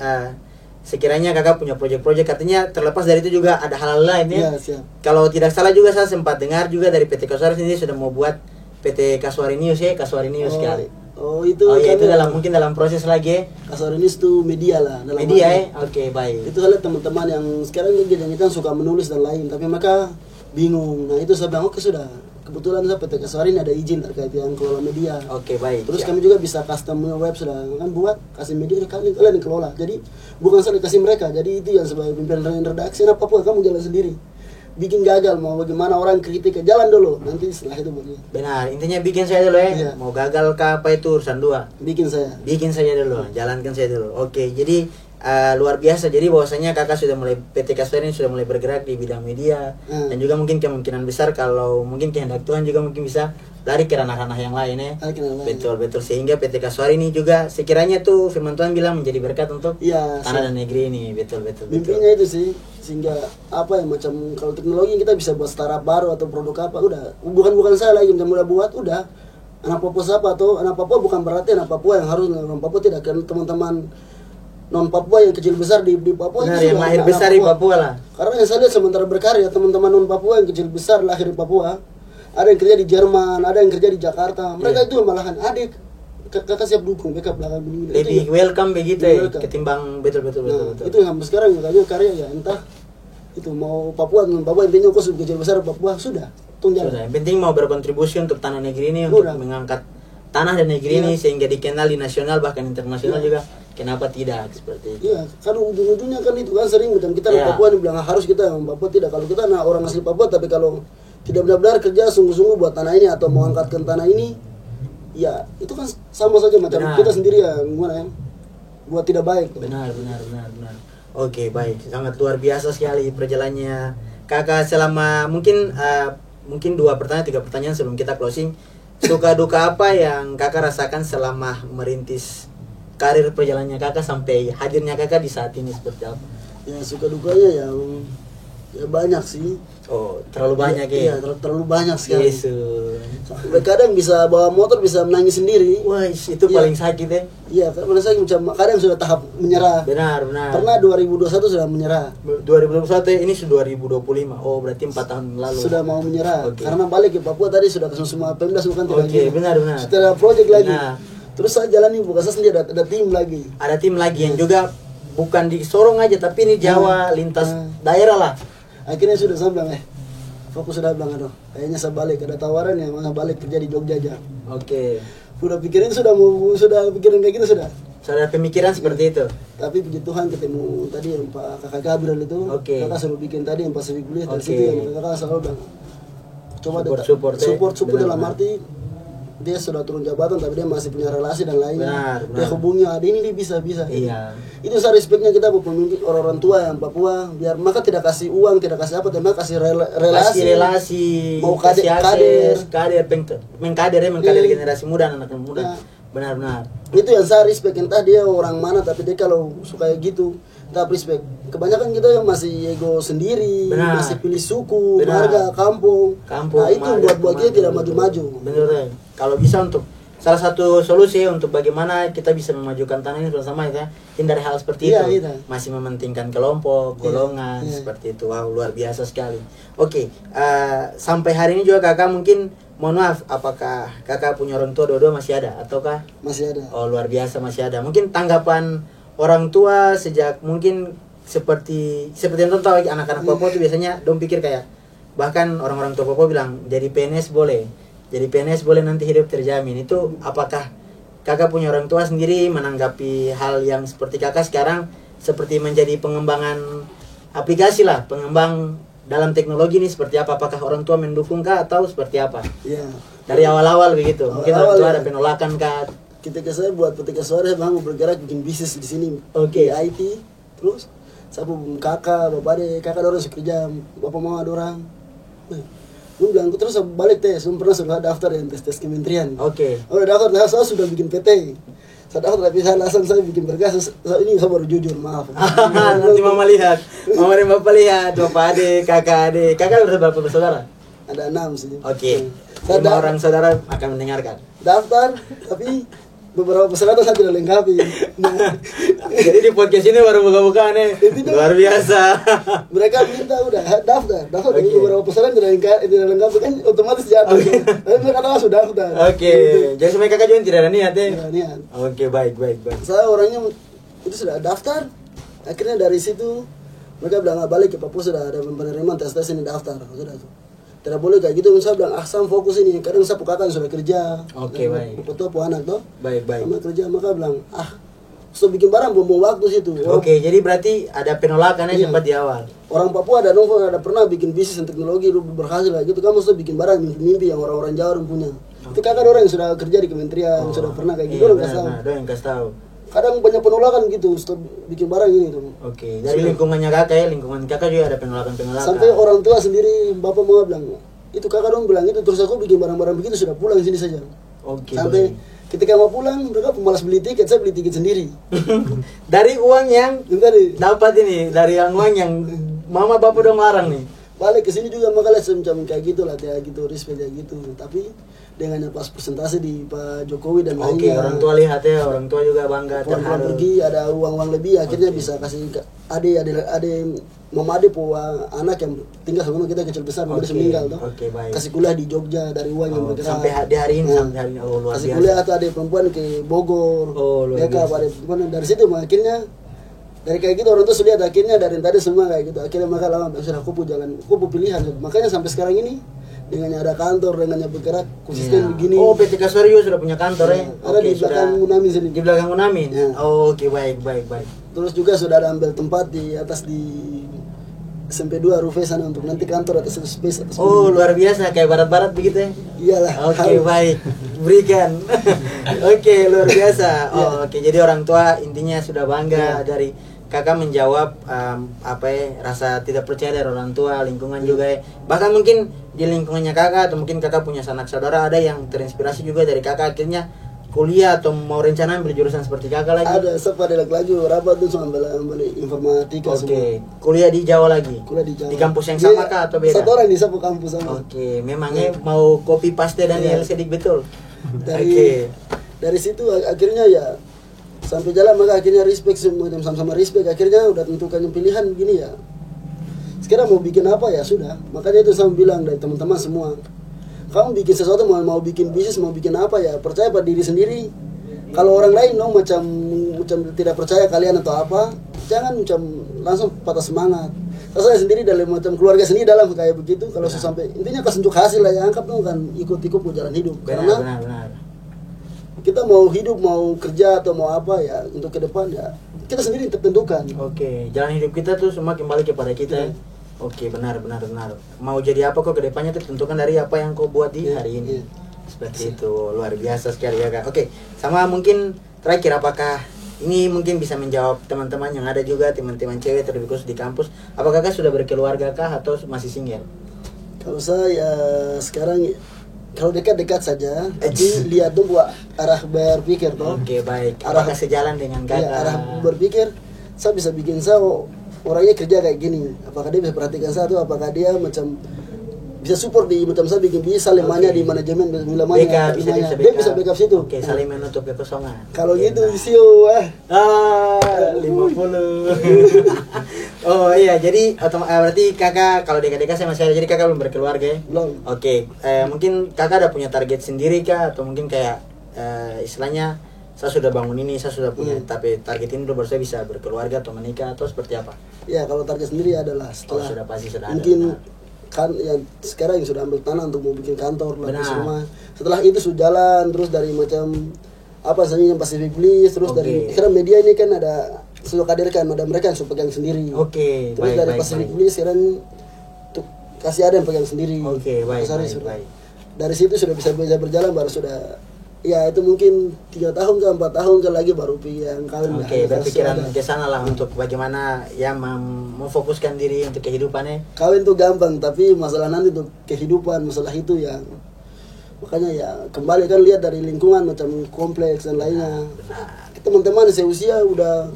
Sekiranya kakak punya proyek-proyek, artinya terlepas dari itu juga ada hal-hal lain ya. Siap. Kalau tidak salah juga saya sempat dengar juga dari PT Kasuari sendiri sudah mau buat PT Kasuari News ya, Kasuari News sekali. Oh itu Oh iya, itu kami- mungkin dalam proses lagi ya. Kasorinis itu media lah dalam Media arti. ya. Oke, baik. Itu saya lihat teman-teman yang sekarang yang kita suka menulis dan lain, tapi mereka bingung. Nah itu saya bilang oke sudah, kebetulan saya PT Kasori ini ada izin terkait yang kelola media. Oke, baik. Terus Siap. kami juga bisa custom web sudah kan buat kasih media kalian yang kelola. Jadi bukan saya kasih mereka. Jadi itu yang sebagai pimpinan redaksi apa pun kamu jalan sendiri. Bikin gagal mau bagaimana orang kritik jalan dulu nanti setelah itu baru Benar, intinya bikin saya dulu ya. Iya. Mau gagal ke apa itu urusan dua. bikin saya. Bikin saja dulu, jalankan saja dulu. Oke, jadi luar biasa. Jadi bahwasanya kakak sudah mulai PT Kasper ini sudah mulai bergerak di bidang media dan juga mungkin kemungkinan besar kalau mungkin kehendak Tuhan juga mungkin bisa lari ke ranah-ranah yang lain ya. Betul sehingga PT Kasper ini juga sekiranya tuh firman Tuhan bilang menjadi berkat untuk Iya. tanah dan negeri ini. Betul. Mimpinya itu sih sehingga apa ya macam kalau teknologi kita bisa buat startup baru atau produk apa udah bukan saya lagi yang udah buat udah anak Papua siapa atau anak Papua bukan berarti anak Papua yang harus orang Papua tidak kan teman-teman non Papua yang kecil besar di Papua Benar, itu yang sudah lahir anak besar di Papua lah. Karena yang saya lihat sementara berkarya teman-teman non Papua yang kecil besar lahir di Papua ada yang kerja di Jerman, ada yang kerja di Jakarta. Mereka itu malahan adik kakak siap dukung backup belakang begini. Lebih Itu welcome begitu ya welcome. ketimbang betul. Nah, itu yang sampai sekarang makanya karya ya entah itu mau Papua non Papua intinya kok kecil besar Papua sudah tung Sudah, jalan. yang penting mau berkontribusi untuk tanah negeri ini untuk Udah. mengangkat tanah dan negeri ini Iya. sehingga dikenal di nasional bahkan internasional Iya. juga. Kenapa tidak seperti itu? Iya, kan ujung-ujungnya kan itu kan sering macam kita Iya. orang Papua nih bilang harus kita orang Papua tidak. Kalau kita anak orang asli Papua tapi kalau tidak benar-benar kerja sungguh-sungguh buat tanah ini atau mau angkatkan tanah ini, ya itu kan sama saja macam Benar. kita sendiri ya gimana ya buat tidak baik. Benar. Oke, baik. Sangat luar biasa sekali perjalanannya kakak selama mungkin 3 pertanyaan sebelum kita closing. Suka duka apa yang kakak rasakan selama merintis karir perjalanannya kakak sampai hadirnya kakak di saat ini seperti apa? Ya suka dukanya ya banyak sih. Oh, terlalu banyak Iya, ya? terlalu banyak sekali. Yesus. Kadang bisa bawa motor bisa menangis sendiri. Wah, itu Iya. paling sakit ya. Iya, karena saya macam kadang sudah tahap menyerah. Benar. Pernah 2021 sudah menyerah. 2021 ini sudah 2025. Oh, berarti 4 tahun lalu. Sudah mau menyerah. Oke. Karena balik ke Papua tadi sudah ke semua Pemda bukan tidak Oke, gitu. benar. Setelah project lagi. Benar. Terus saya jalani bukan saya sendiri ada tim lagi. Ada tim lagi yang juga bukan di Sorong aja tapi ini Jawa lintas daerah lah. Akhirnya sudah saya bilang fokus sudah bilang aduh kayaknya saya balik ada tawaran ya mana balik kerja di Jogja aja. Oke. Sudah pikirin sudah pikirin kayak gitu sudah. Sudah pemikiran seperti itu. Tapi puji Tuhan ketemu tadi yang Pak Kakak Gabriel itu. Oke. Kakak suruh bikin tadi yang Pasifik Kuliah dari Oke. situ yang kakak selalu bilang coba Support, support dalam benar. arti dia sudah turun jabatan tapi dia masih punya relasi dan lainnya. Benar. Dia hubungi ada ini dia bisa. Iya. Itu saya respectnya kita buat pemimpin orang tua yang Papua biar maka tidak kasih uang tidak kasih apa tapi kasih relasi. Kasih relasi, Mau kasih akses, kader. mengkader generasi muda, anak muda. Ya. Benar. Itu yang saya respect entah dia orang mana tapi dia kalau suka gitu kita respect. Kebanyakan kita yang masih ego sendiri, Benar. masih pilih suku, Benar. marga, kampung. Nah itu marga, buat kita tidak maju-maju. Bener ya. Kalau bisa untuk salah satu solusi untuk bagaimana kita bisa memajukan tanah ini bersama ya, hindari hal seperti Iya, itu. iya. Masih mementingkan kelompok, golongan Iya. seperti itu. Wow, luar biasa sekali. Oke, sampai hari ini juga kakak mungkin mohon maaf, apakah kakak punya orang tua dua-dua masih ada ataukah? Masih ada. Oh, luar biasa masih ada. Mungkin tanggapan orang tua sejak mungkin seperti yang tahu anak-anak Papua tuh biasanya dong pikir kayak bahkan orang-orang tua Papua bilang jadi PNS boleh nanti hidup terjamin. Itu apakah kakak punya orang tua sendiri menanggapi hal yang seperti kakak sekarang seperti menjadi pengembangan aplikasi lah, pengembang dalam teknologi ini seperti apa? Apakah orang tua mendukung kah atau seperti apa? Iya. Dari awal-awal begitu. Mungkin orang Awal-awal tua ya. ada penolakan kah? Ketika saya buat ketika sore saya mau bergerak bikin bisnis di sini. Oke. Di IT. Terus saya pun kakak, bapak deh, kakak orang sudah kerja, bapak mama ada orang. Gue bilang terus saya balik teh, saya pernah sudah daftar yang tes kementerian. Oke. Udah daftar, saya sudah bikin PT. Saya daftar tapi saya alasan saya bikin berkas. Ini saya baru jujur, maaf. Nanti mama lihat, mama dan bapak lihat, bapak adik, kakak adik. Kakak berapa bersaudara? Ada 6 sih. Oke. Saya 5 orang saudara akan mendengarkan. daftar, tapi beberapa persyaratan saya tidak lengkapi. Nah, Jadi di podcast ini baru buka-bukaan nih. Luar biasa. mereka minta udah daftar Oke. beberapa persyaratan tidak lengkapi kan otomatis jatuh. Tapi mereka langsung daftar. Oke, jadi sebenarnya kakak juga tidak ada niat ya? Tidak niat. Oke, baik. Saya orangnya itu sudah daftar. Akhirnya dari situ mereka bilang balik ke Papua sudah ada penerimaan tes ini daftar sudah tuh. Tidak boleh kayak gitu. Saya bilang Sam fokus ini. Kadang saya kakak sudah kerja. Oke, baik. Foto anak tuh. Baik. Sama kerja maka bilang so bikin barang buang waktu situ. Oke, jadi berarti ada penolakannya Iya. sempat di awal. Orang Papua ada pernah bikin bisnis dan teknologi berhasil lah gitu. Kamu sudah bikin barang mimpi yang orang-orang Jawa orang punya. Itu kakak orang yang sudah kerja di kementerian, sudah pernah kayak gitu Iya, orang kasih tahu. benar, yang kasih tahu. Kadang banyak penolakan gitu, stop bikin barang ini tuh. Oke, dari lingkungannya kakak ya, lingkungan kakak juga ada penolakan. Sampai orang tua sendiri, bapak mau bilang, itu kakak dong bilang itu terus aku bikin barang-barang begitu sudah pulang sini saja. Oke, Sampai ketika mau pulang mereka pemalas beli tiket, saya beli tiket sendiri. Dari uang yang Itu tadi dapat ini, dari yang uang yang mama bapak dong larang nih. balik ke sini juga makanya semacam kayak gitu lah, kayak gitu respect kayak gitu. Tapi dengan pas presentasi di Pak Jokowi dan Oke, lainnya. orang tua lihat ya, orang tua juga bangga Pulang terharu. pergi ada uang lebih akhirnya bisa kasih ade mama ade anak yang tinggal sama kita kecil besar Oke, baru meninggal tuh. oke, baik. Kasih kuliah di Jogja dari uang yang bergerak. Sampai di hari ini, Nah, sampai hari ini, oh luar kasih biasa. kuliah atau ada perempuan ke Bogor. Oh, luar Mereka biasa. ada perempuan dari situ akhirnya dari kayak gitu orang tuh sudah akhirnya dari tadi semua kayak gitu akhirnya maka lama sudah kupu pilihan makanya sampai sekarang ini dengannya ada kantor dengannya bergerak konsisten Iya. begini. Oh, PT Kaswario sudah punya kantor ya? Ada di belakang Unamin sini. Di belakang Unamin? Ya. Oh, oke, baik. Terus juga sudah ada ambil tempat di atas di SMP 2 Rufe sana untuk nanti kantor atas space atas. Oh, luar biasa, kayak barat-barat begitu ya? Iyalah. Oke, baik. Berikan. Oke, luar biasa. Oh, oke, jadi orang tua intinya sudah bangga dari kakak menjawab rasa tidak percaya dari orang tua, lingkungan juga ya. Bahkan mungkin di lingkungannya kakak atau mungkin kakak punya sanak saudara ada yang terinspirasi juga dari kakak akhirnya kuliah atau mau rencana ambil jurusan seperti kakak lagi. Ada siapa ada lagi rapat tuh ambil informatika Oke, kuliah di Jawa lagi. Kuliah di Jawa. Di kampus yang sama kah atau beda? Satu orang di satu kampus sama. Oke, memangnya mau copy paste Daniel Sedik betul. Dari situ akhirnya ya sampai jalan maka akhirnya respect sama respect akhirnya udah tentukan pilihan gini ya. Sekarang mau bikin apa ya sudah. Makanya itu saya bilang dari teman-teman semua. Kamu bikin sesuatu mau bikin bisnis mau bikin apa ya percaya pada diri sendiri. Kalau orang lain macam tidak percaya kalian atau apa, jangan macam langsung patah semangat. Saya sendiri dalam macam keluarga sendiri dalam kayak begitu kalau sampai intinya kesenjuk hasil lah ya anggap dong kan ikut-ikut jalan hidup. Karena Benar. kita mau hidup mau kerja atau mau apa ya untuk ke depan ya kita sendiri tentukan. Oke, jalan hidup kita tuh semua kembali kepada kita. Iya. Oke, benar. Mau jadi apa kok kedepannya tuh tentukan dari apa yang kau buat di hari ini. Iya. Seperti itu, luar biasa sekali ya kak. Oke, sama mungkin terakhir apakah ini mungkin bisa menjawab teman-teman yang ada juga teman-teman cewek terlebih khusus di kampus. Apakah kakak sudah berkeluarga kah atau masih single? Kalau saya sekarang kalau dekat-dekat saja, tapi lihat dulu arah berpikir toh. Oke, baik. Arah- Apakah sejalan dengan kakak? Iya, arah berpikir saya bisa bikin saya orangnya kerja kayak gini. Apakah dia bisa perhatikan saya atau apakah dia macam bisa support di macam saya bikin bisa lemahnya di manajemen Backup, dia bisa backup situ. Oke, saling menutup kekosongan. Kalau Oke, gitu nah. sio 50. Oh iya, jadi berarti kakak kalau dekat-dekat saya masih ada, jadi kakak belum berkeluarga ya? belum. Oke, mungkin kakak ada punya target sendiri kah atau mungkin kayak istilahnya saya sudah bangun ini, saya sudah punya tapi target ini dulu baru saya bisa berkeluarga atau menikah atau seperti apa? Ya kalau target sendiri adalah setelah sudah pasti sudah ada. mungkin Benar. kan yang sekarang yang sudah ambil tanah untuk mau bikin kantor Benar. lapis rumah. Setelah itu sudah jalan terus dari macam apa saja yang Pacific Bliss terus dari sekarang media ini kan ada sudah kadirkan ada mereka yang sudah pegang sendiri. Oke, Terus dari Pacific Bliss sekarang tuh kasih ada yang pegang sendiri. Oke, baik, Pasar baik, sudah. baik. Dari situ sudah bisa berjalan baru sudah ya itu mungkin 3 tahun ke 4 tahun ke lagi baru yang kawin. Oke, Harus berpikiran ada. ke sana lah untuk bagaimana ya memfokuskan diri untuk kehidupannya. Kawin tuh gampang tapi masalah nanti untuk kehidupan masalah itu yang makanya ya kembali kan lihat dari lingkungan macam kompleks dan lainnya. Teman-teman seusia udah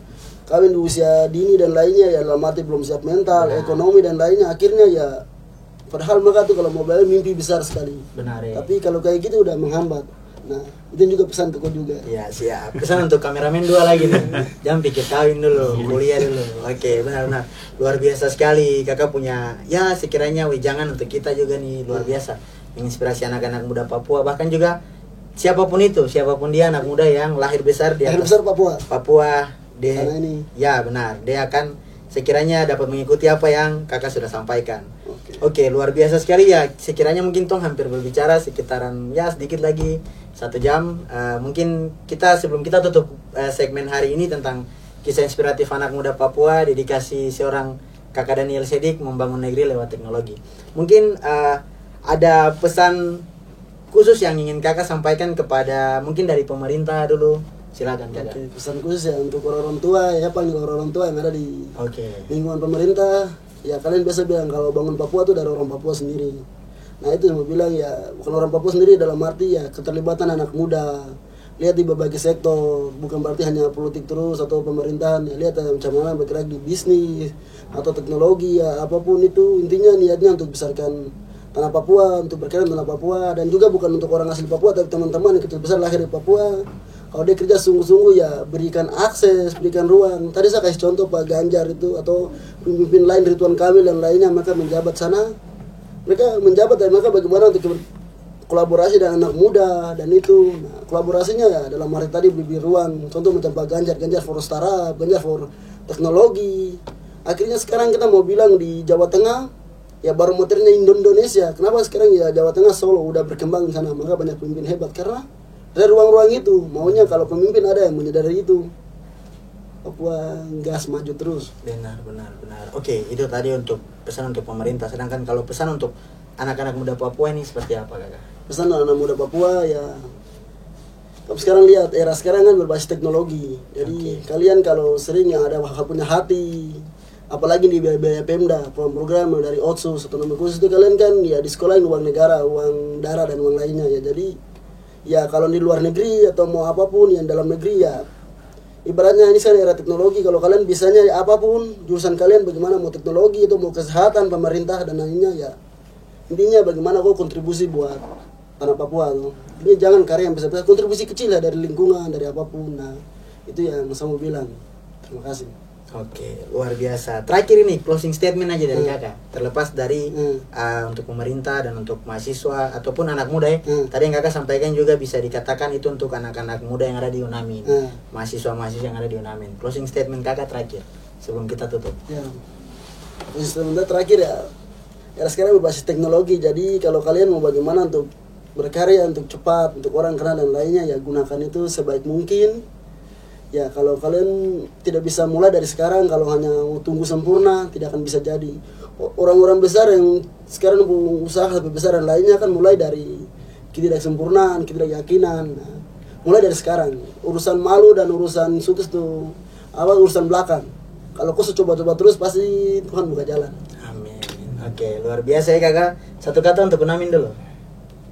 kawin di usia dini dan lainnya ya dalam arti belum siap mental, ekonomi dan lainnya akhirnya ya padahal maka tuh kalau mau bayar mimpi besar sekali. Benar ya. Tapi kalau kayak gitu udah menghambat. Nah, itu juga pesan untuk kau juga. Ya siap. Pesan untuk kameramen 2 lagi nih. Jangan pikir kawin dulu, kuliah dulu. Oke, benar-benar luar biasa sekali. Kakak punya ya sekiranya jangan untuk kita juga nih luar biasa menginspirasi anak-anak muda Papua, bahkan juga siapapun itu, siapapun dia anak muda yang lahir besar di atas Papua dia sana ini. Ya benar, dia akan sekiranya dapat mengikuti apa yang kakak sudah sampaikan. Oke, luar biasa sekali ya. Sekiranya mungkin Tong hampir berbicara sekitaran ya sedikit lagi 1 jam. Mungkin kita sebelum kita tutup segmen hari ini tentang kisah inspiratif anak muda Papua, dedikasi seorang kakak Daniel Sedik membangun negeri lewat teknologi. Mungkin ada pesan khusus yang ingin kakak sampaikan kepada mungkin dari pemerintah dulu. Silakan kakak. Oke, pesan khusus ya untuk orang tua ya, panggil orang tua yang ada di lingkungan pemerintah. Ya kalian biasa bilang kalau bangun Papua tuh dari orang Papua sendiri. Nah itu mau bilang ya bukan orang Papua sendiri dalam arti ya keterlibatan anak muda. Lihat di berbagai sektor, bukan berarti hanya politik terus atau pemerintahan. Ya lihat macam mana bergerak di bisnis atau teknologi ya apapun itu, intinya niatnya untuk besarkan tanah Papua, untuk berkembang tanah Papua, dan juga bukan untuk orang asli Papua tapi teman-teman yang kecil besar lahir di Papua. Kalau dia kerja sungguh-sungguh ya berikan akses, berikan ruang. Tadi saya kasih contoh Pak Ganjar itu atau pemimpin lain Ridwan Kamil dan lainnya, maka menjabat sana. Mereka menjabat dan mereka bagaimana untuk kolaborasi dengan anak muda dan itu. Nah, kolaborasinya ya dalam arti tadi beri ruang. Contoh macam Pak Ganjar, Ganjar for startup, Ganjar for teknologi. Akhirnya sekarang kita mau bilang di Jawa Tengah ya baru motornya Indonesia. Kenapa sekarang ya Jawa Tengah Solo udah berkembang di sana, maka banyak pemimpin hebat karena ada ruang-ruang itu. Maunya kalau pemimpin ada yang menyadari itu, Papua gas maju terus. Benar. Oke, itu tadi untuk pesan untuk pemerintah. Sedangkan kalau pesan untuk anak-anak muda Papua ini seperti apa kakak? Pesan anak muda Papua ya, kamu sekarang lihat era sekarang kan berbasis teknologi. Jadi kalian kalau sering yang ada punya hati, apalagi di biaya Pemda, program dari Otsus atau nomor khusus itu kalian kan ya di sekolahin uang negara, uang darah dan uang lainnya ya. Jadi ya kalau di luar negeri atau mau apapun yang dalam negeri ya ibaratnya ini sekarang era teknologi. Kalau kalian bisanya ya apapun jurusan kalian, bagaimana mau teknologi itu mau kesehatan pemerintah dan lainnya ya, intinya bagaimana kau kontribusi buat tanah Papua tuh. Ini jangan karya yang besar-besar, kontribusi kecil ya dari lingkungan, dari apapun. Nah itu yang saya mau bilang. Terima kasih. Oke, luar biasa. Terakhir ini closing statement aja dari kakak. Terlepas dari untuk pemerintah dan untuk mahasiswa ataupun anak muda ya. Tadi yang kakak sampaikan juga bisa dikatakan itu untuk anak-anak muda yang ada di Unamin, mahasiswa-mahasiswa yang ada di Unamin. Closing statement kakak terakhir sebelum kita tutup. Ya, closing statement terakhir ya. Ya sekarang berbasis teknologi. Jadi kalau kalian mau bagaimana untuk berkarya, untuk cepat, untuk orang kenal dan lainnya ya gunakan itu sebaik mungkin. Ya kalau kalian tidak bisa mulai dari sekarang, kalau hanya tunggu sempurna tidak akan bisa jadi. Orang-orang besar yang sekarang usaha sampai besar dan lainnya kan mulai dari ketidaksempurnaan, ketidakyakinan. Nah, mulai dari sekarang. Urusan malu dan urusan sukses itu urusan belakang. Kalau kau coba-coba terus pasti Tuhan buka jalan. Amin. Oke, luar biasa ya kakak. Satu kata untuk Unamin dulu.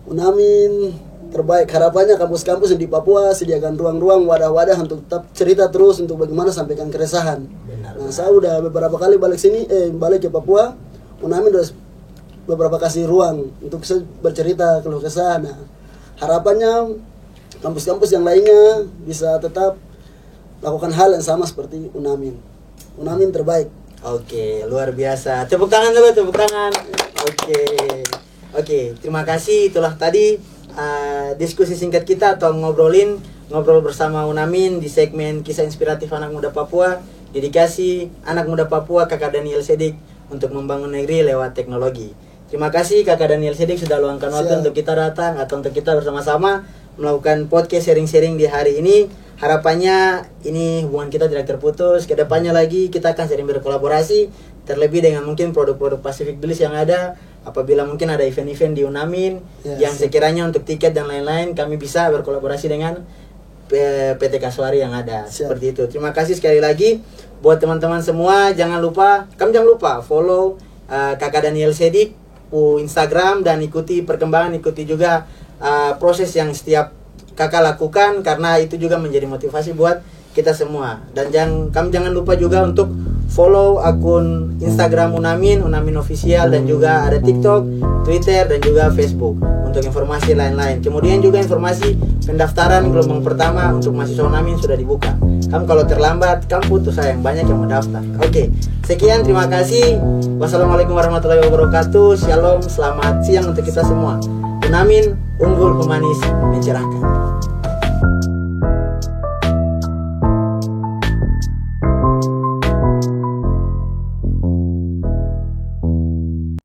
Unamin terbaik. Harapannya kampus-kampus di Papua sediakan ruang-ruang, wadah-wadah untuk tetap cerita terus untuk bagaimana sampaikan keresahan. Nah, saya udah beberapa kali balik ke Papua. Unamin udah beberapa kasih ruang untuk bisa bercerita keluh kesah. Nah, harapannya kampus-kampus yang lainnya bisa tetap lakukan hal yang sama seperti Unamin. Unamin terbaik. Oke, luar biasa. Tepuk tangan dulu, tepuk tangan. Oke, terima kasih. Itulah tadi diskusi singkat kita atau ngobrol bersama Unamin di segmen kisah inspiratif anak muda Papua, dedikasi anak muda Papua kakak Daniel Sedik untuk membangun negeri lewat teknologi. Terima kasih kakak Daniel Sedik sudah luangkan waktu untuk kita datang atau untuk kita bersama-sama melakukan podcast sharing-sharing di hari ini. Harapannya ini hubungan kita tidak terputus. Kedepannya lagi kita akan sering berkolaborasi, terlebih dengan mungkin produk-produk Pacific Bliss yang ada. Apabila mungkin ada event-event di Unamin yang sekiranya untuk tiket dan lain-lain kami bisa berkolaborasi dengan PT Kasuari yang ada. Seperti itu. Terima kasih sekali lagi buat teman-teman semua. Jangan lupa follow kakak Daniel Sedik Instagram dan ikuti perkembangan, ikuti juga proses yang setiap kakak lakukan karena itu juga menjadi motivasi buat kita semua. Dan jangan lupa juga untuk follow akun Instagram Unamin Official, dan juga ada TikTok, Twitter, dan juga Facebook untuk informasi lain-lain. Kemudian juga informasi pendaftaran gelombang pertama untuk mahasiswa Unamin sudah dibuka. Kamu kalau terlambat, kamu putus sayang, banyak yang mendaftar. Oke, sekian, terima kasih. Wassalamualaikum warahmatullahi wabarakatuh. Shalom, selamat siang untuk kita semua. Unamin, unggul, humanis, mencerahkan.